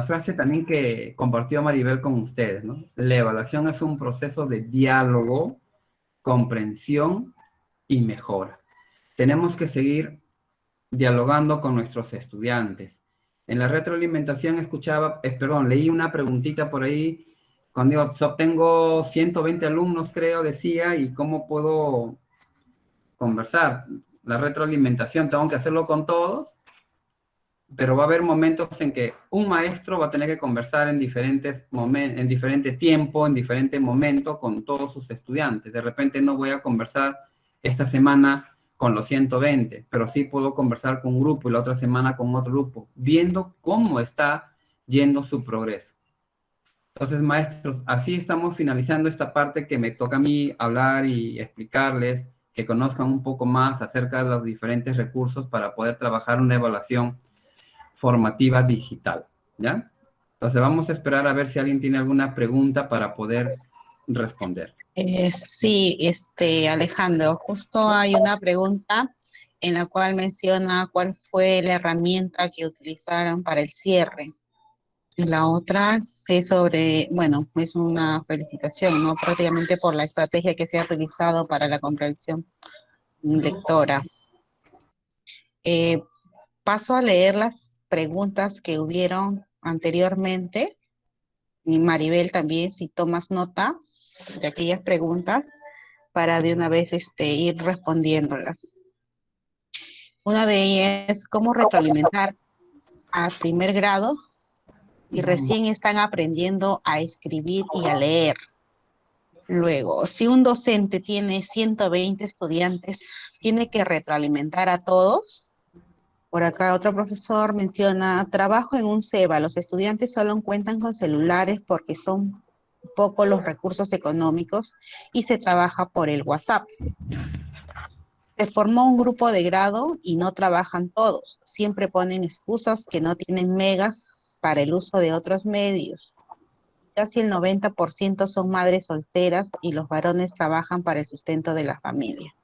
frase también que compartió Maribel con ustedes, ¿no? La evaluación es un proceso de diálogo, comprensión y mejora. Tenemos que seguir dialogando con nuestros estudiantes. En la retroalimentación leí una preguntita por ahí, cuando tengo 120 alumnos, creo, decía, ¿y cómo puedo conversar? La retroalimentación, ¿tengo que hacerlo con todos? Pero va a haber momentos en que un maestro va a tener que conversar en diferentes momentos, en diferente tiempo, en diferente momento con todos sus estudiantes. De repente no voy a conversar esta semana con los 120, pero sí puedo conversar con un grupo y la otra semana con otro grupo, viendo cómo está yendo su progreso. Entonces, maestros, así estamos finalizando esta parte que me toca a mí hablar y explicarles, que conozcan un poco más acerca de los diferentes recursos para poder trabajar una evaluación formativa digital, ¿ya? Entonces vamos a esperar a ver si alguien tiene alguna pregunta para poder responder. Sí, Alejandro, justo hay una pregunta en la cual menciona cuál fue la herramienta que utilizaron para el cierre. Y la otra es sobre, bueno, es una felicitación, ¿no? Prácticamente por la estrategia que se ha utilizado para la comprensión lectora. Eh, Paso a leer las preguntas que hubieron anteriormente. Y Maribel también, si tomas nota de aquellas preguntas, para de una vez ir respondiéndolas. Una de ellas es cómo retroalimentar a primer grado y recién están aprendiendo a escribir y a leer. Luego, si un docente tiene 120 estudiantes, ¿tiene que retroalimentar a todos? Por acá otro profesor menciona, trabajo en un SEBA, los estudiantes solo cuentan con celulares porque son pocos los recursos económicos y se trabaja por el WhatsApp. Se formó un grupo de grado y no trabajan todos, siempre ponen excusas que no tienen megas para el uso de otros medios. Casi el 90% son madres solteras y los varones trabajan para el sustento de la familia.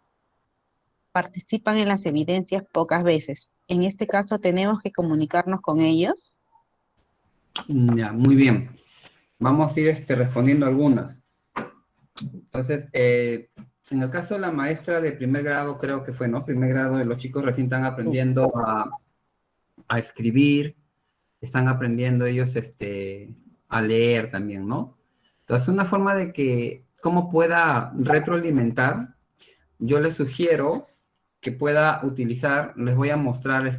Participan en las evidencias pocas veces. En este caso tenemos que comunicarnos con ellos. Ya, muy bien. Vamos a ir respondiendo algunas. Entonces, en el caso de la maestra de primer grado, creo que fue, ¿no? Primer grado, los chicos recién están aprendiendo a escribir, están aprendiendo ellos a leer también, ¿no? Entonces, una forma de que, cómo pueda retroalimentar, yo les sugiero que pueda utilizar, les voy a mostrar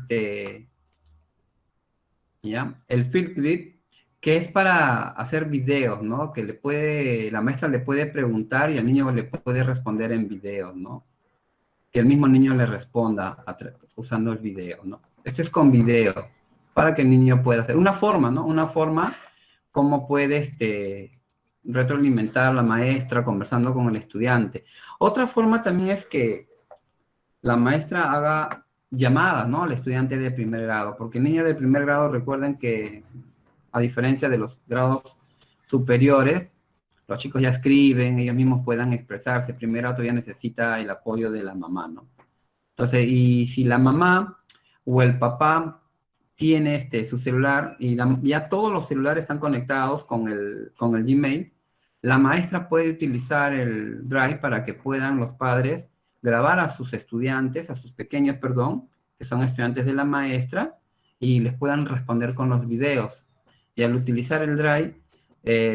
¿ya? El Flipgrid, que es para hacer videos, ¿no? Que la maestra le puede preguntar y el niño le puede responder en videos, ¿no? Que el mismo niño le responda usando el video, ¿no? Esto es con video, para que el niño pueda hacer una forma, ¿no? Una forma cómo puede retroalimentar a la maestra conversando con el estudiante. Otra forma también es que la maestra haga llamadas, ¿no? Al estudiante de primer grado, porque el niño de primer grado, recuerden que a diferencia de los grados superiores, los chicos ya escriben, ellos mismos puedan expresarse. Primer grado todavía necesita el apoyo de la mamá, ¿no? Entonces, y si la mamá o el papá tiene su celular y ya todos los celulares están conectados con el Gmail, la maestra puede utilizar el Drive para que puedan los padres grabar a sus estudiantes, a sus pequeños, perdón, que son estudiantes de la maestra, y les puedan responder con los videos. Y al utilizar el Drive,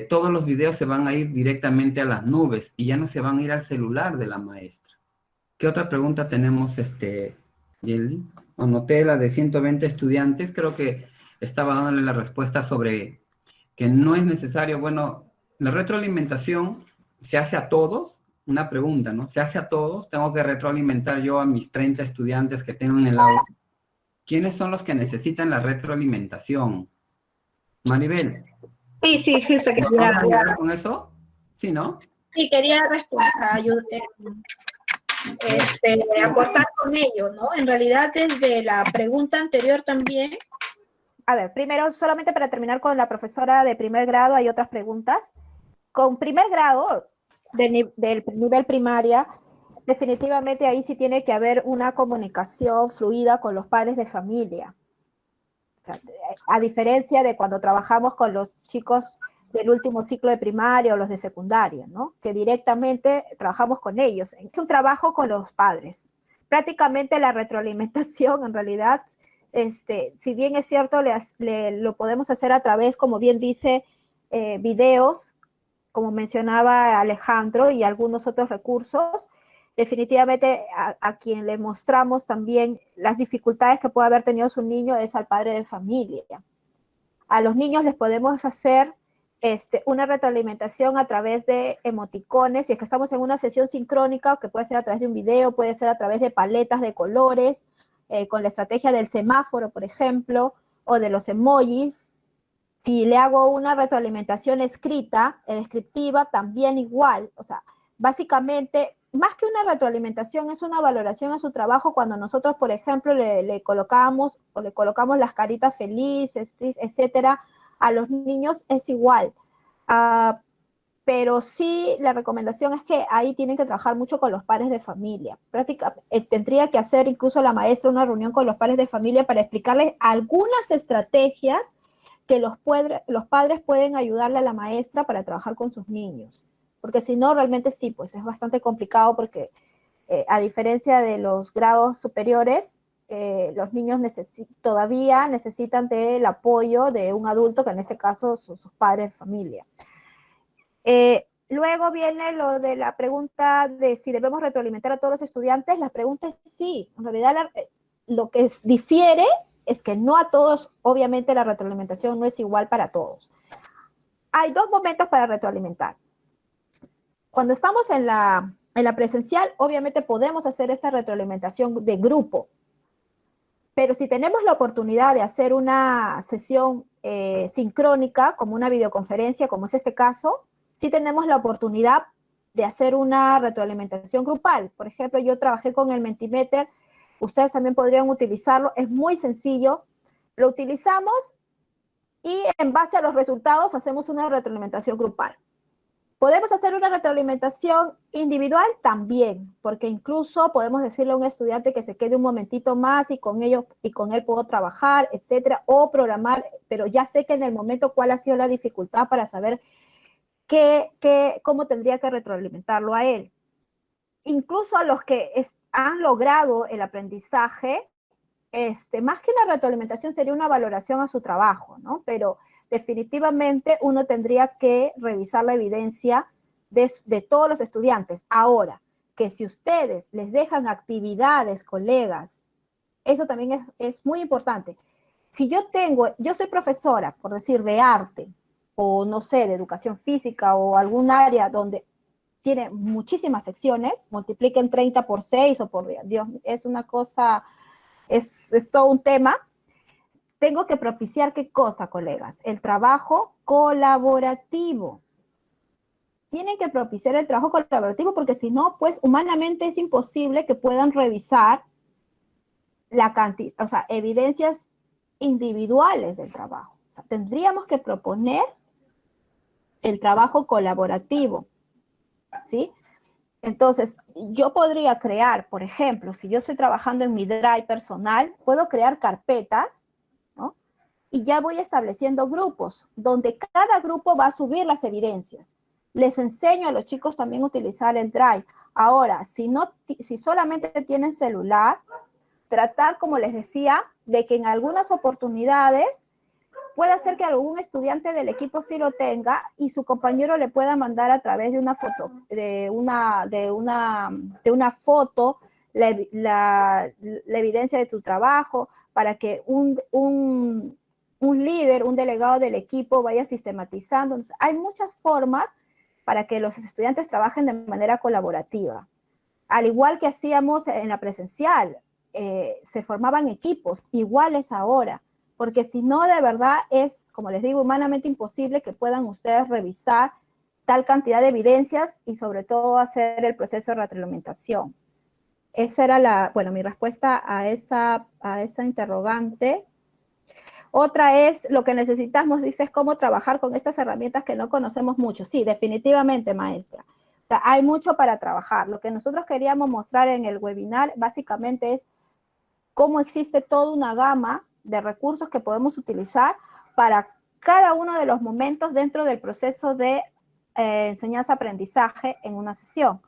todos los videos se van a ir directamente a las nubes y ya no se van a ir al celular de la maestra. ¿Qué otra pregunta tenemos, Yeldi? Anoté la de 120 estudiantes, creo que estaba dándole la respuesta sobre que no es necesario, bueno, la retroalimentación se hace a todos, una pregunta, ¿no? ¿Se hace a todos? ¿Tengo que retroalimentar yo a mis 30 estudiantes que tengo en el aula? ¿Quiénes son los que necesitan la retroalimentación? Maribel. Sí, justo ¿Nos quería, vamos a ayudar con eso? Sí, ¿no? sí, quería aportar con ello, ¿no? En realidad, desde la pregunta anterior también. A ver, primero, solamente para terminar con la profesora de primer grado, hay otras preguntas. Con primer grado del nivel primaria, definitivamente ahí sí tiene que haber una comunicación fluida con los padres de familia. O sea, a diferencia de cuando trabajamos con los chicos del último ciclo de primaria o los de secundaria, ¿no? Que directamente trabajamos con ellos. Es un trabajo con los padres. Prácticamente la retroalimentación, en realidad, si bien es cierto, lo podemos hacer a través, como bien dice, videos, como mencionaba Alejandro, y algunos otros recursos. Definitivamente a quien le mostramos también las dificultades que puede haber tenido su niño es al padre de familia. A los niños les podemos hacer una retroalimentación a través de emoticones, si es que estamos en una sesión sincrónica, que puede ser a través de un video, puede ser a través de paletas de colores, con la estrategia del semáforo, por ejemplo, o de los emojis. Si le hago una retroalimentación escrita, descriptiva, también igual. O sea, básicamente, más que una retroalimentación, es una valoración a su trabajo cuando nosotros, por ejemplo, le colocamos las caritas felices, etcétera. A los niños es igual. Pero sí, la recomendación es que ahí tienen que trabajar mucho con los padres de familia. Tendría que hacer incluso la maestra una reunión con los padres de familia para explicarles algunas estrategias que los padres pueden ayudarle a la maestra para trabajar con sus niños. Porque si no, realmente sí, pues es bastante complicado porque a diferencia de los grados superiores, los niños todavía necesitan del apoyo de un adulto, que en este caso son sus padres de familia. Luego viene lo de la pregunta de si debemos retroalimentar a todos los estudiantes. La pregunta es sí. En realidad lo que difiere es que no a todos, obviamente la retroalimentación no es igual para todos. Hay dos momentos para retroalimentar. Cuando estamos en la presencial, obviamente podemos hacer esta retroalimentación de grupo. Pero si tenemos la oportunidad de hacer una sesión sincrónica, como una videoconferencia, como es este caso, sí tenemos la oportunidad de hacer una retroalimentación grupal. Por ejemplo, yo trabajé con el Mentimeter, ustedes también podrían utilizarlo, es muy sencillo, lo utilizamos y en base a los resultados hacemos una retroalimentación grupal. ¿Podemos hacer una retroalimentación individual? También, porque incluso podemos decirle a un estudiante que se quede un momentito más y con él puedo trabajar, etcétera, o programar, pero ya sé que en el momento cuál ha sido la dificultad para saber cómo tendría que retroalimentarlo a él. Incluso a los que han logrado el aprendizaje, más que una retroalimentación sería una valoración a su trabajo, ¿no? Pero definitivamente uno tendría que revisar la evidencia de todos los estudiantes. Ahora, que si ustedes les dejan actividades, colegas, eso también es muy importante. Si yo soy profesora, por decir, de arte, o no sé, de educación física, o algún área donde tiene muchísimas secciones, multipliquen 30 por 6 o por, Dios, es una cosa, es todo un tema. Tengo que propiciar ¿qué cosa, colegas? El trabajo colaborativo. Tienen que propiciar el trabajo colaborativo porque si no, pues humanamente es imposible que puedan revisar la cantidad, o sea, evidencias individuales del trabajo. O sea, tendríamos que proponer el trabajo colaborativo, ¿sí? Entonces, yo podría crear, por ejemplo, si yo estoy trabajando en mi Drive personal, puedo crear carpetas, ¿no? Y ya voy estableciendo grupos, donde cada grupo va a subir las evidencias. Les enseño a los chicos también a utilizar el Drive. Ahora, si solamente tienen celular, tratar, como les decía, de que en algunas oportunidades puede ser que algún estudiante del equipo sí lo tenga y su compañero le pueda mandar a través de una foto, de una foto la evidencia de tu trabajo para que un líder, un delegado del equipo vaya sistematizando. Entonces, hay muchas formas para que los estudiantes trabajen de manera colaborativa. Al igual que hacíamos en la presencial, se formaban equipos iguales ahora. Porque si no, de verdad es, como les digo, humanamente imposible que puedan ustedes revisar tal cantidad de evidencias y sobre todo hacer el proceso de retroalimentación. Esa era mi respuesta a esa interrogante. Otra es, lo que necesitamos, dice, es cómo trabajar con estas herramientas que no conocemos mucho. Sí, definitivamente, maestra. O sea, hay mucho para trabajar. Lo que nosotros queríamos mostrar en el webinar básicamente es cómo existe toda una gama de recursos que podemos utilizar para cada uno de los momentos dentro del proceso de enseñanza-aprendizaje en una sesión.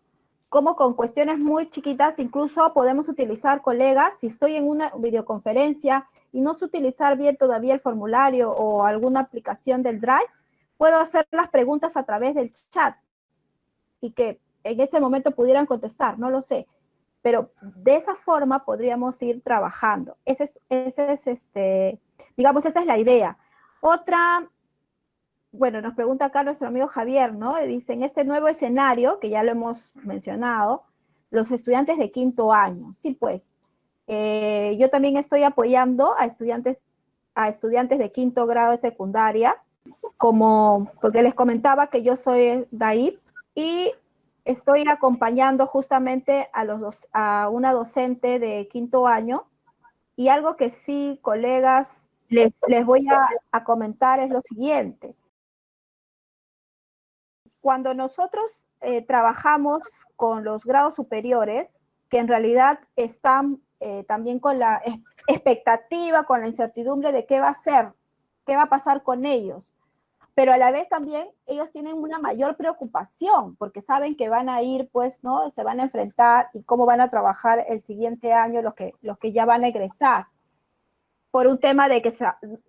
Como con cuestiones muy chiquitas, incluso podemos utilizar, colegas, si estoy en una videoconferencia y no sé utilizar bien todavía el formulario o alguna aplicación del Drive, puedo hacer las preguntas a través del chat y que en ese momento pudieran contestar, no lo sé. Pero de esa forma podríamos ir trabajando. Digamos, esa es la idea. Otra, bueno, nos pregunta acá nuestro amigo Javier, ¿no? Dice, en este nuevo escenario, que ya lo hemos mencionado, los estudiantes de quinto año. Sí, pues, yo también estoy apoyando a estudiantes de quinto grado de secundaria, porque les comentaba que yo soy DAIP y estoy acompañando justamente a una docente de quinto año y algo que sí, colegas, les voy a comentar es lo siguiente. Cuando nosotros trabajamos con los grados superiores, que en realidad están también con la expectativa, con la incertidumbre de qué va a ser qué va a pasar con ellos. Pero a la vez también ellos tienen una mayor preocupación porque saben que van a ir, pues, ¿no? Se van a enfrentar y cómo van a trabajar el siguiente año los que ya van a egresar. Por un tema de que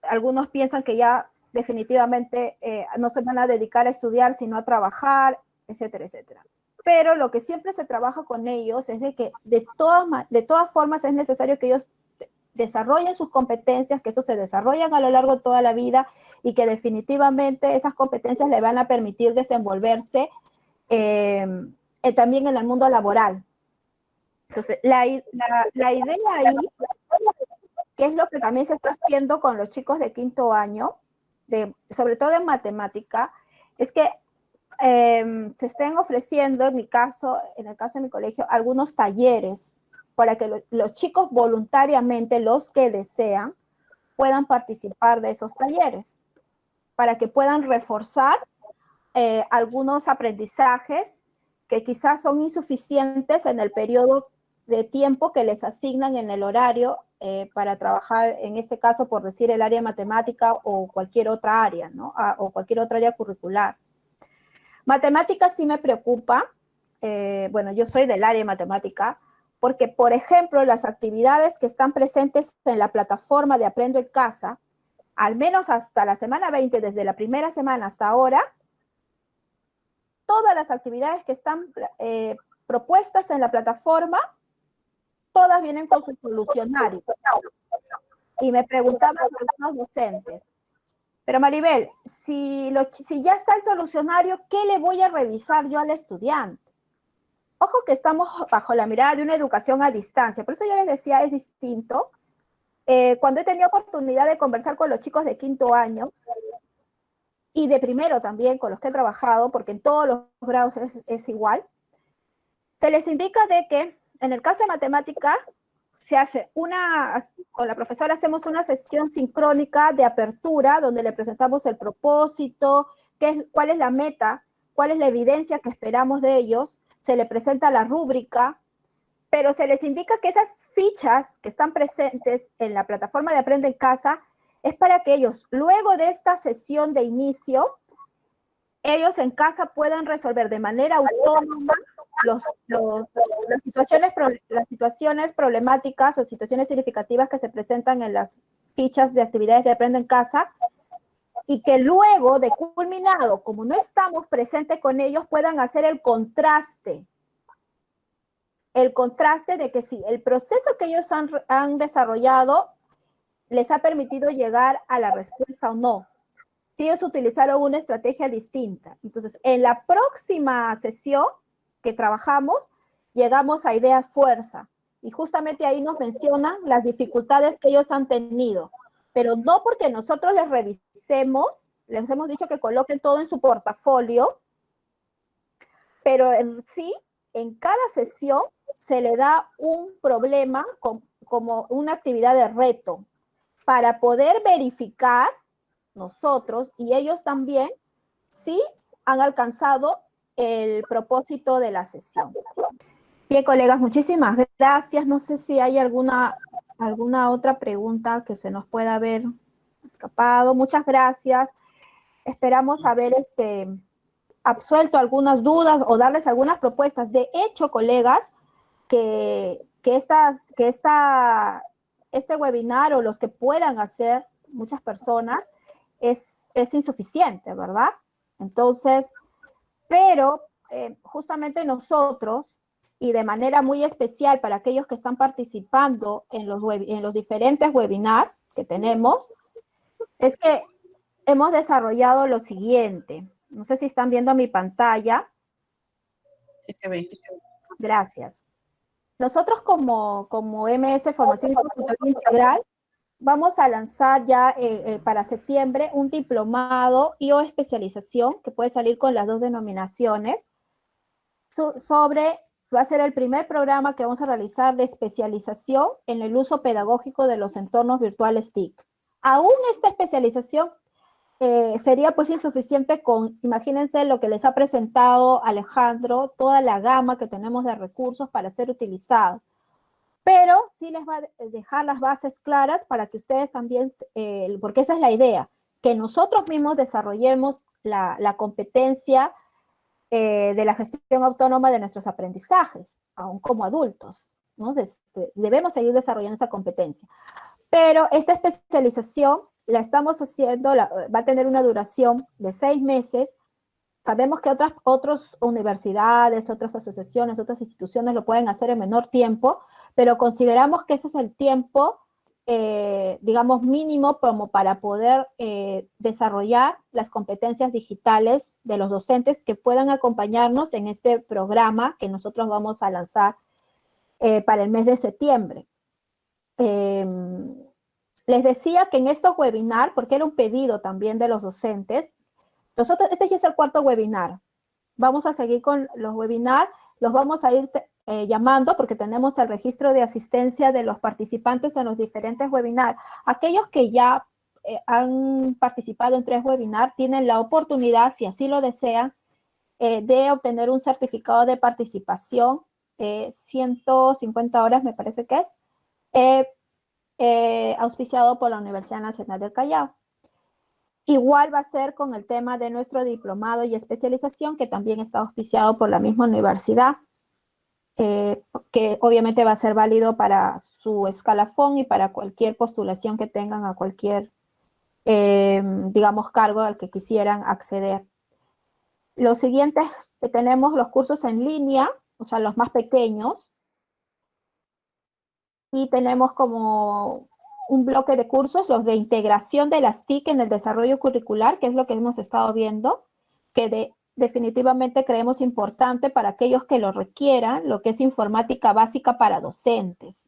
algunos piensan que ya definitivamente no se van a dedicar a estudiar, sino a trabajar, etcétera, etcétera. Pero lo que siempre se trabaja con ellos es de que de todas formas es necesario que ellos desarrollen sus competencias, que eso se desarrollan a lo largo de toda la vida y que definitivamente esas competencias le van a permitir desenvolverse también en el mundo laboral. Entonces, la idea ahí, que es lo que también se está haciendo con los chicos de quinto año, sobre todo en matemática, es que se estén ofreciendo, en el caso de mi colegio, algunos talleres para que los chicos voluntariamente, los que desean, puedan participar de esos talleres, para que puedan reforzar algunos aprendizajes que quizás son insuficientes en el periodo de tiempo que les asignan en el horario para trabajar, en este caso, por decir, el área matemática o cualquier otra área, ¿no? O cualquier otra área curricular. Matemáticas sí me preocupa. Bueno, yo soy del área de matemática, porque, por ejemplo, las actividades que están presentes en la plataforma de Aprendo en Casa, al menos hasta la semana 20, desde la primera semana hasta ahora, todas las actividades que están propuestas en la plataforma, todas vienen con su solucionario. Y me preguntaban algunos docentes, pero Maribel, si ya está el solucionario, ¿qué le voy a revisar yo al estudiante? Ojo que estamos bajo la mirada de una educación a distancia, por eso yo les decía, es distinto. Cuando he tenido oportunidad de conversar con los chicos de quinto año, y de primero también con los que he trabajado, porque en todos los grados es igual, se les indica de que en el caso de matemática se hace con la profesora hacemos una sesión sincrónica de apertura donde le presentamos el propósito, cuál es la meta, cuál es la evidencia que esperamos de ellos, se le presenta la rúbrica, pero se les indica que esas fichas que están presentes en la plataforma de Aprende en Casa es para que ellos, luego de esta sesión de inicio, ellos en casa puedan resolver de manera autónoma las situaciones problemáticas o situaciones significativas que se presentan en las fichas de actividades de Aprende en Casa, y que luego de culminado, como no estamos presentes con ellos, puedan hacer el contraste de que sí, el proceso que ellos han desarrollado les ha permitido llegar a la respuesta o no. Si ellos utilizaron una estrategia distinta. Entonces, en la próxima sesión que trabajamos, llegamos a idea fuerza. Y justamente ahí nos mencionan las dificultades que ellos han tenido. Pero no porque nosotros les revisemos, les hemos dicho que coloquen todo en su portafolio, pero sí, en cada sesión se le da un problema como una actividad de reto para poder verificar nosotros y ellos también si han alcanzado el propósito de la sesión. Bien, colegas, muchísimas gracias. No sé si hay alguna otra pregunta que se nos pueda haber escapado. Muchas gracias. Esperamos haber absuelto algunas dudas o darles algunas propuestas. De hecho, colegas, que este webinar o los que puedan hacer muchas personas es insuficiente, ¿verdad? Entonces, pero justamente nosotros, y de manera muy especial para aquellos que están participando en los diferentes webinars que tenemos, es que hemos desarrollado lo siguiente. No sé si están viendo mi pantalla. Sí se ve. Gracias. Nosotros como MS Formación y Consultoría Integral vamos a lanzar ya para septiembre un diplomado y o especialización que puede salir con las dos denominaciones va a ser el primer programa que vamos a realizar de especialización en el uso pedagógico de los entornos virtuales TIC. Aún esta especialización sería pues insuficiente imagínense lo que les ha presentado Alejandro, toda la gama que tenemos de recursos para ser utilizados. Pero sí les va a dejar las bases claras para que ustedes también, porque esa es la idea, que nosotros mismos desarrollemos la competencia de la gestión autónoma de nuestros aprendizajes, aún como adultos, ¿no? Debemos seguir desarrollando esa competencia. Pero esta especialización la estamos haciendo, va a tener una duración de 6 meses. Sabemos que otras universidades, otras asociaciones, otras instituciones lo pueden hacer en menor tiempo, pero consideramos que ese es el tiempo, digamos, mínimo como para poder desarrollar las competencias digitales de los docentes que puedan acompañarnos en este programa que nosotros vamos a lanzar para el mes de septiembre. Les decía que en estos webinars, porque era un pedido también de los docentes, nosotros, este ya es el 4º webinar. Vamos a seguir con los webinars, los vamos a ir llamando porque tenemos el registro de asistencia de los participantes en los diferentes webinars. Aquellos que ya han participado en 3 webinars tienen la oportunidad, si así lo desean, de obtener un certificado de participación, 150 horas me parece que es, auspiciado por la Universidad Nacional del Callao. Igual va a ser con el tema de nuestro diplomado y especialización, que también está auspiciado por la misma universidad, que obviamente va a ser válido para su escalafón y para cualquier postulación que tengan a cualquier, digamos, cargo al que quisieran acceder. Los siguientes que tenemos los cursos en línea, o sea, los más pequeños, y tenemos como un bloque de cursos, los de integración de las TIC en el desarrollo curricular, que es lo que hemos estado viendo, que definitivamente creemos importante para aquellos que lo requieran, lo que es informática básica para docentes.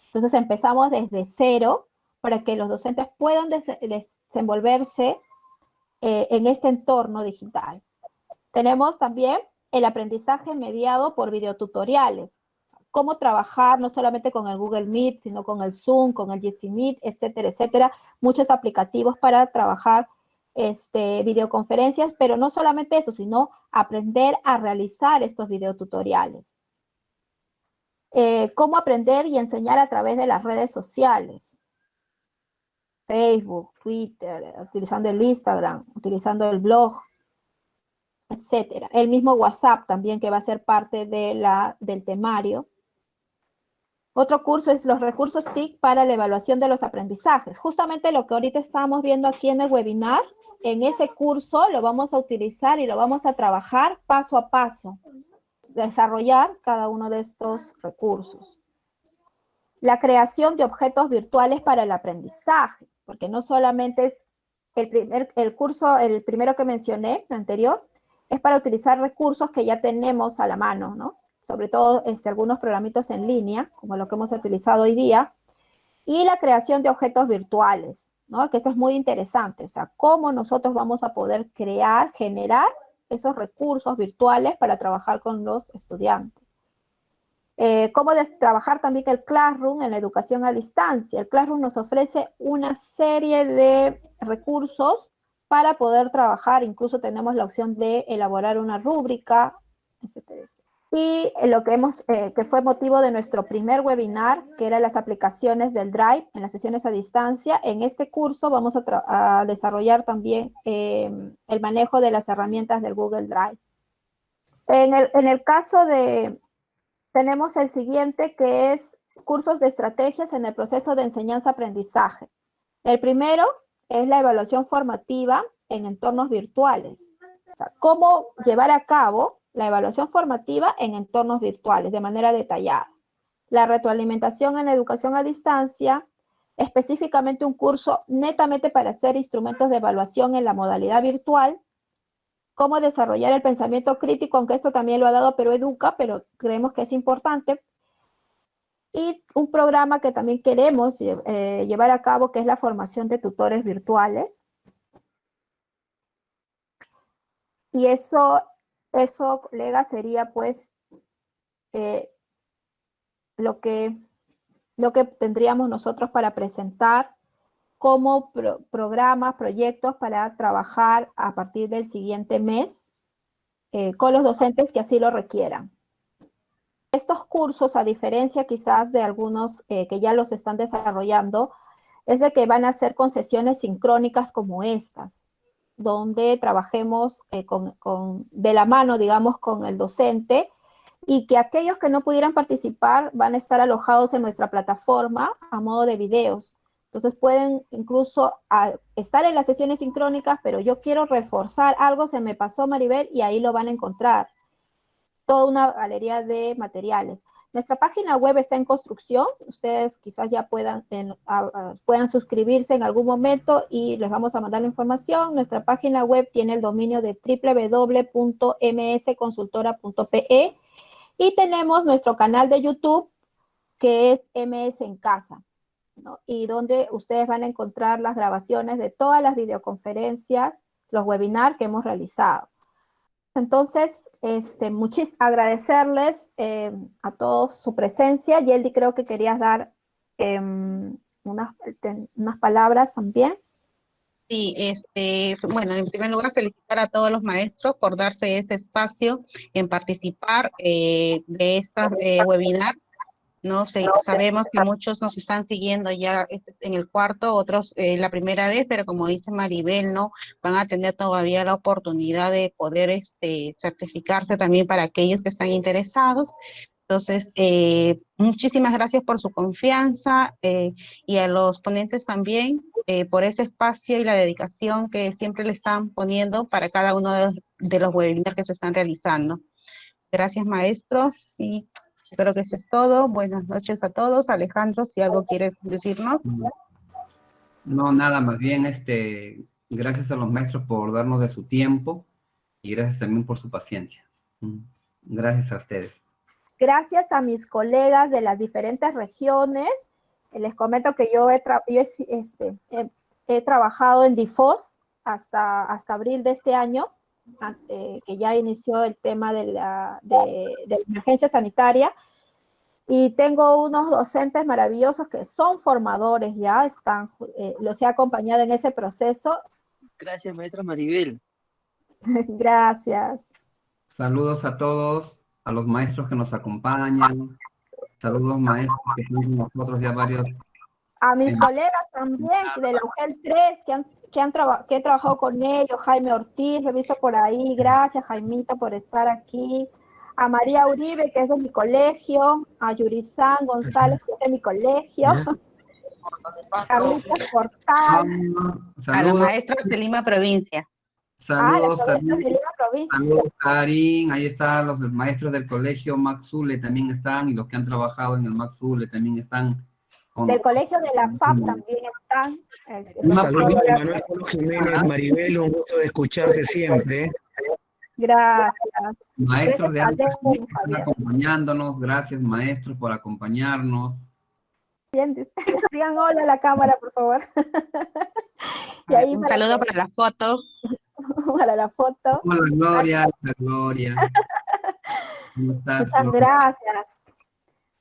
Entonces empezamos desde cero para que los docentes puedan desenvolverse en este entorno digital. Tenemos también el aprendizaje mediado por videotutoriales. Cómo trabajar no solamente con el Google Meet, sino con el Zoom, con el Jitsi Meet, etcétera, etcétera. Muchos aplicativos para trabajar videoconferencias, pero no solamente eso, sino aprender a realizar estos videotutoriales. Cómo aprender y enseñar a través de las redes sociales. Facebook, Twitter, utilizando el Instagram, utilizando el blog, etcétera. El mismo WhatsApp también, que va a ser parte del temario. Otro curso es los recursos TIC para la evaluación de los aprendizajes. Justamente lo que ahorita estábamos viendo aquí en el webinar, en ese curso lo vamos a utilizar y lo vamos a trabajar paso a paso, desarrollar cada uno de estos recursos. La creación de objetos virtuales para el aprendizaje, porque no solamente es el curso, el primero que mencioné, el anterior, es para utilizar recursos que ya tenemos a la mano, ¿no? Sobre todo algunos programitas en línea, como lo que hemos utilizado hoy día, y la creación de objetos virtuales, ¿no? Que esto es muy interesante, o sea, cómo nosotros vamos a poder crear, generar esos recursos virtuales para trabajar con los estudiantes. Cómo trabajar también el Classroom en la educación a distancia. El Classroom nos ofrece una serie de recursos para poder trabajar, incluso tenemos la opción de elaborar una rúbrica, etcétera. Y lo que fue motivo de nuestro primer webinar, que eran las aplicaciones del Drive en las sesiones a distancia. En este curso vamos a desarrollar también el manejo de las herramientas del Google Drive. En el caso tenemos el siguiente, que es cursos de estrategias en el proceso de enseñanza-aprendizaje. El primero es la evaluación formativa en entornos virtuales. O sea, cómo llevar a cabo la evaluación formativa en entornos virtuales de manera detallada. La retroalimentación en la educación a distancia, específicamente un curso netamente para hacer instrumentos de evaluación en la modalidad virtual. Cómo desarrollar el pensamiento crítico, aunque esto también lo ha dado Perú Educa, pero creemos que es importante. Y un programa que también queremos llevar a cabo, que es la formación de tutores virtuales. Y eso, colega, sería pues lo que tendríamos nosotros para presentar como programas, proyectos para trabajar a partir del siguiente mes con los docentes que así lo requieran. Estos cursos, a diferencia quizás de algunos que ya los están desarrollando, es de que van a ser con sesiones sincrónicas como estas, donde trabajemos de la mano, digamos, con el docente, y que aquellos que no pudieran participar van a estar alojados en nuestra plataforma a modo de videos. Entonces pueden incluso estar en las sesiones sincrónicas, pero yo quiero reforzar algo, se me pasó, Maribel, y ahí lo van a encontrar. Toda una galería de materiales. Nuestra página web está en construcción. Ustedes quizás ya puedan suscribirse en algún momento y les vamos a mandar la información. Nuestra página web tiene el dominio de www.msconsultora.pe y tenemos nuestro canal de YouTube, que es MS en Casa, ¿no? Y donde ustedes van a encontrar las grabaciones de todas las videoconferencias, los webinars que hemos realizado. Entonces, agradecerles a todos su presencia. Yeldi, creo que querías dar unas palabras también. Sí, bueno, en primer lugar, felicitar a todos los maestros por darse este espacio en participar de estas webinars. No sé, sabemos que muchos nos están siguiendo ya en el cuarto, otros la primera vez, pero como dice Maribel, ¿no? Van a tener todavía la oportunidad de poder certificarse también para aquellos que están interesados. Entonces, muchísimas gracias por su confianza y a los ponentes también por ese espacio y la dedicación que siempre le están poniendo para cada uno de los webinars que se están realizando. Gracias, maestros, y creo que eso es todo. Buenas noches a todos. Alejandro, si algo quieres decirnos. No, nada, más bien, gracias a los maestros por darnos de su tiempo y gracias también por su paciencia. Gracias a ustedes. Gracias a mis colegas de las diferentes regiones. Les comento que yo he trabajado en DIFOS hasta abril de este año, que ya inició el tema de la emergencia sanitaria, y tengo unos docentes maravillosos que son formadores, ya los he acompañado en ese proceso. Gracias, maestra Maribel. Gracias. Saludos a todos, a los maestros que nos acompañan. Saludos, maestros, que están con nosotros ya varios. A mis colegas también, de la UGEL 3, que he trabajado con ellos, Jaime Ortiz, lo he visto por ahí. Gracias, Jaimito, por estar aquí. A María Uribe, que es de mi colegio. A Yurizán González, que es de mi colegio. Carlitos Portal. A los maestros de Lima Provincia. Saludos, saludos, Karin. Ahí están los maestros del colegio Max Zule, también están, y los que han trabajado en el Max Zule también están. Del colegio de la FAP también están. Saludos, Manuel Polo Jiménez. Maribel, un gusto de escucharte siempre. Gracias. Maestros de alto que están acompañándonos, gracias, maestros, por acompañarnos. Bien, digan hola a la cámara, por favor. Y ahí un saludo para la foto. Para la foto. Hola, Gloria, la Gloria. ¿Cómo estás, muchas Gloria? Gracias.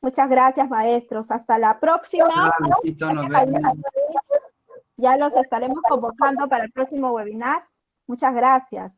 Muchas gracias, maestros. Hasta la próxima. Nos vemos. Ya los estaremos convocando para el próximo webinar. Muchas gracias.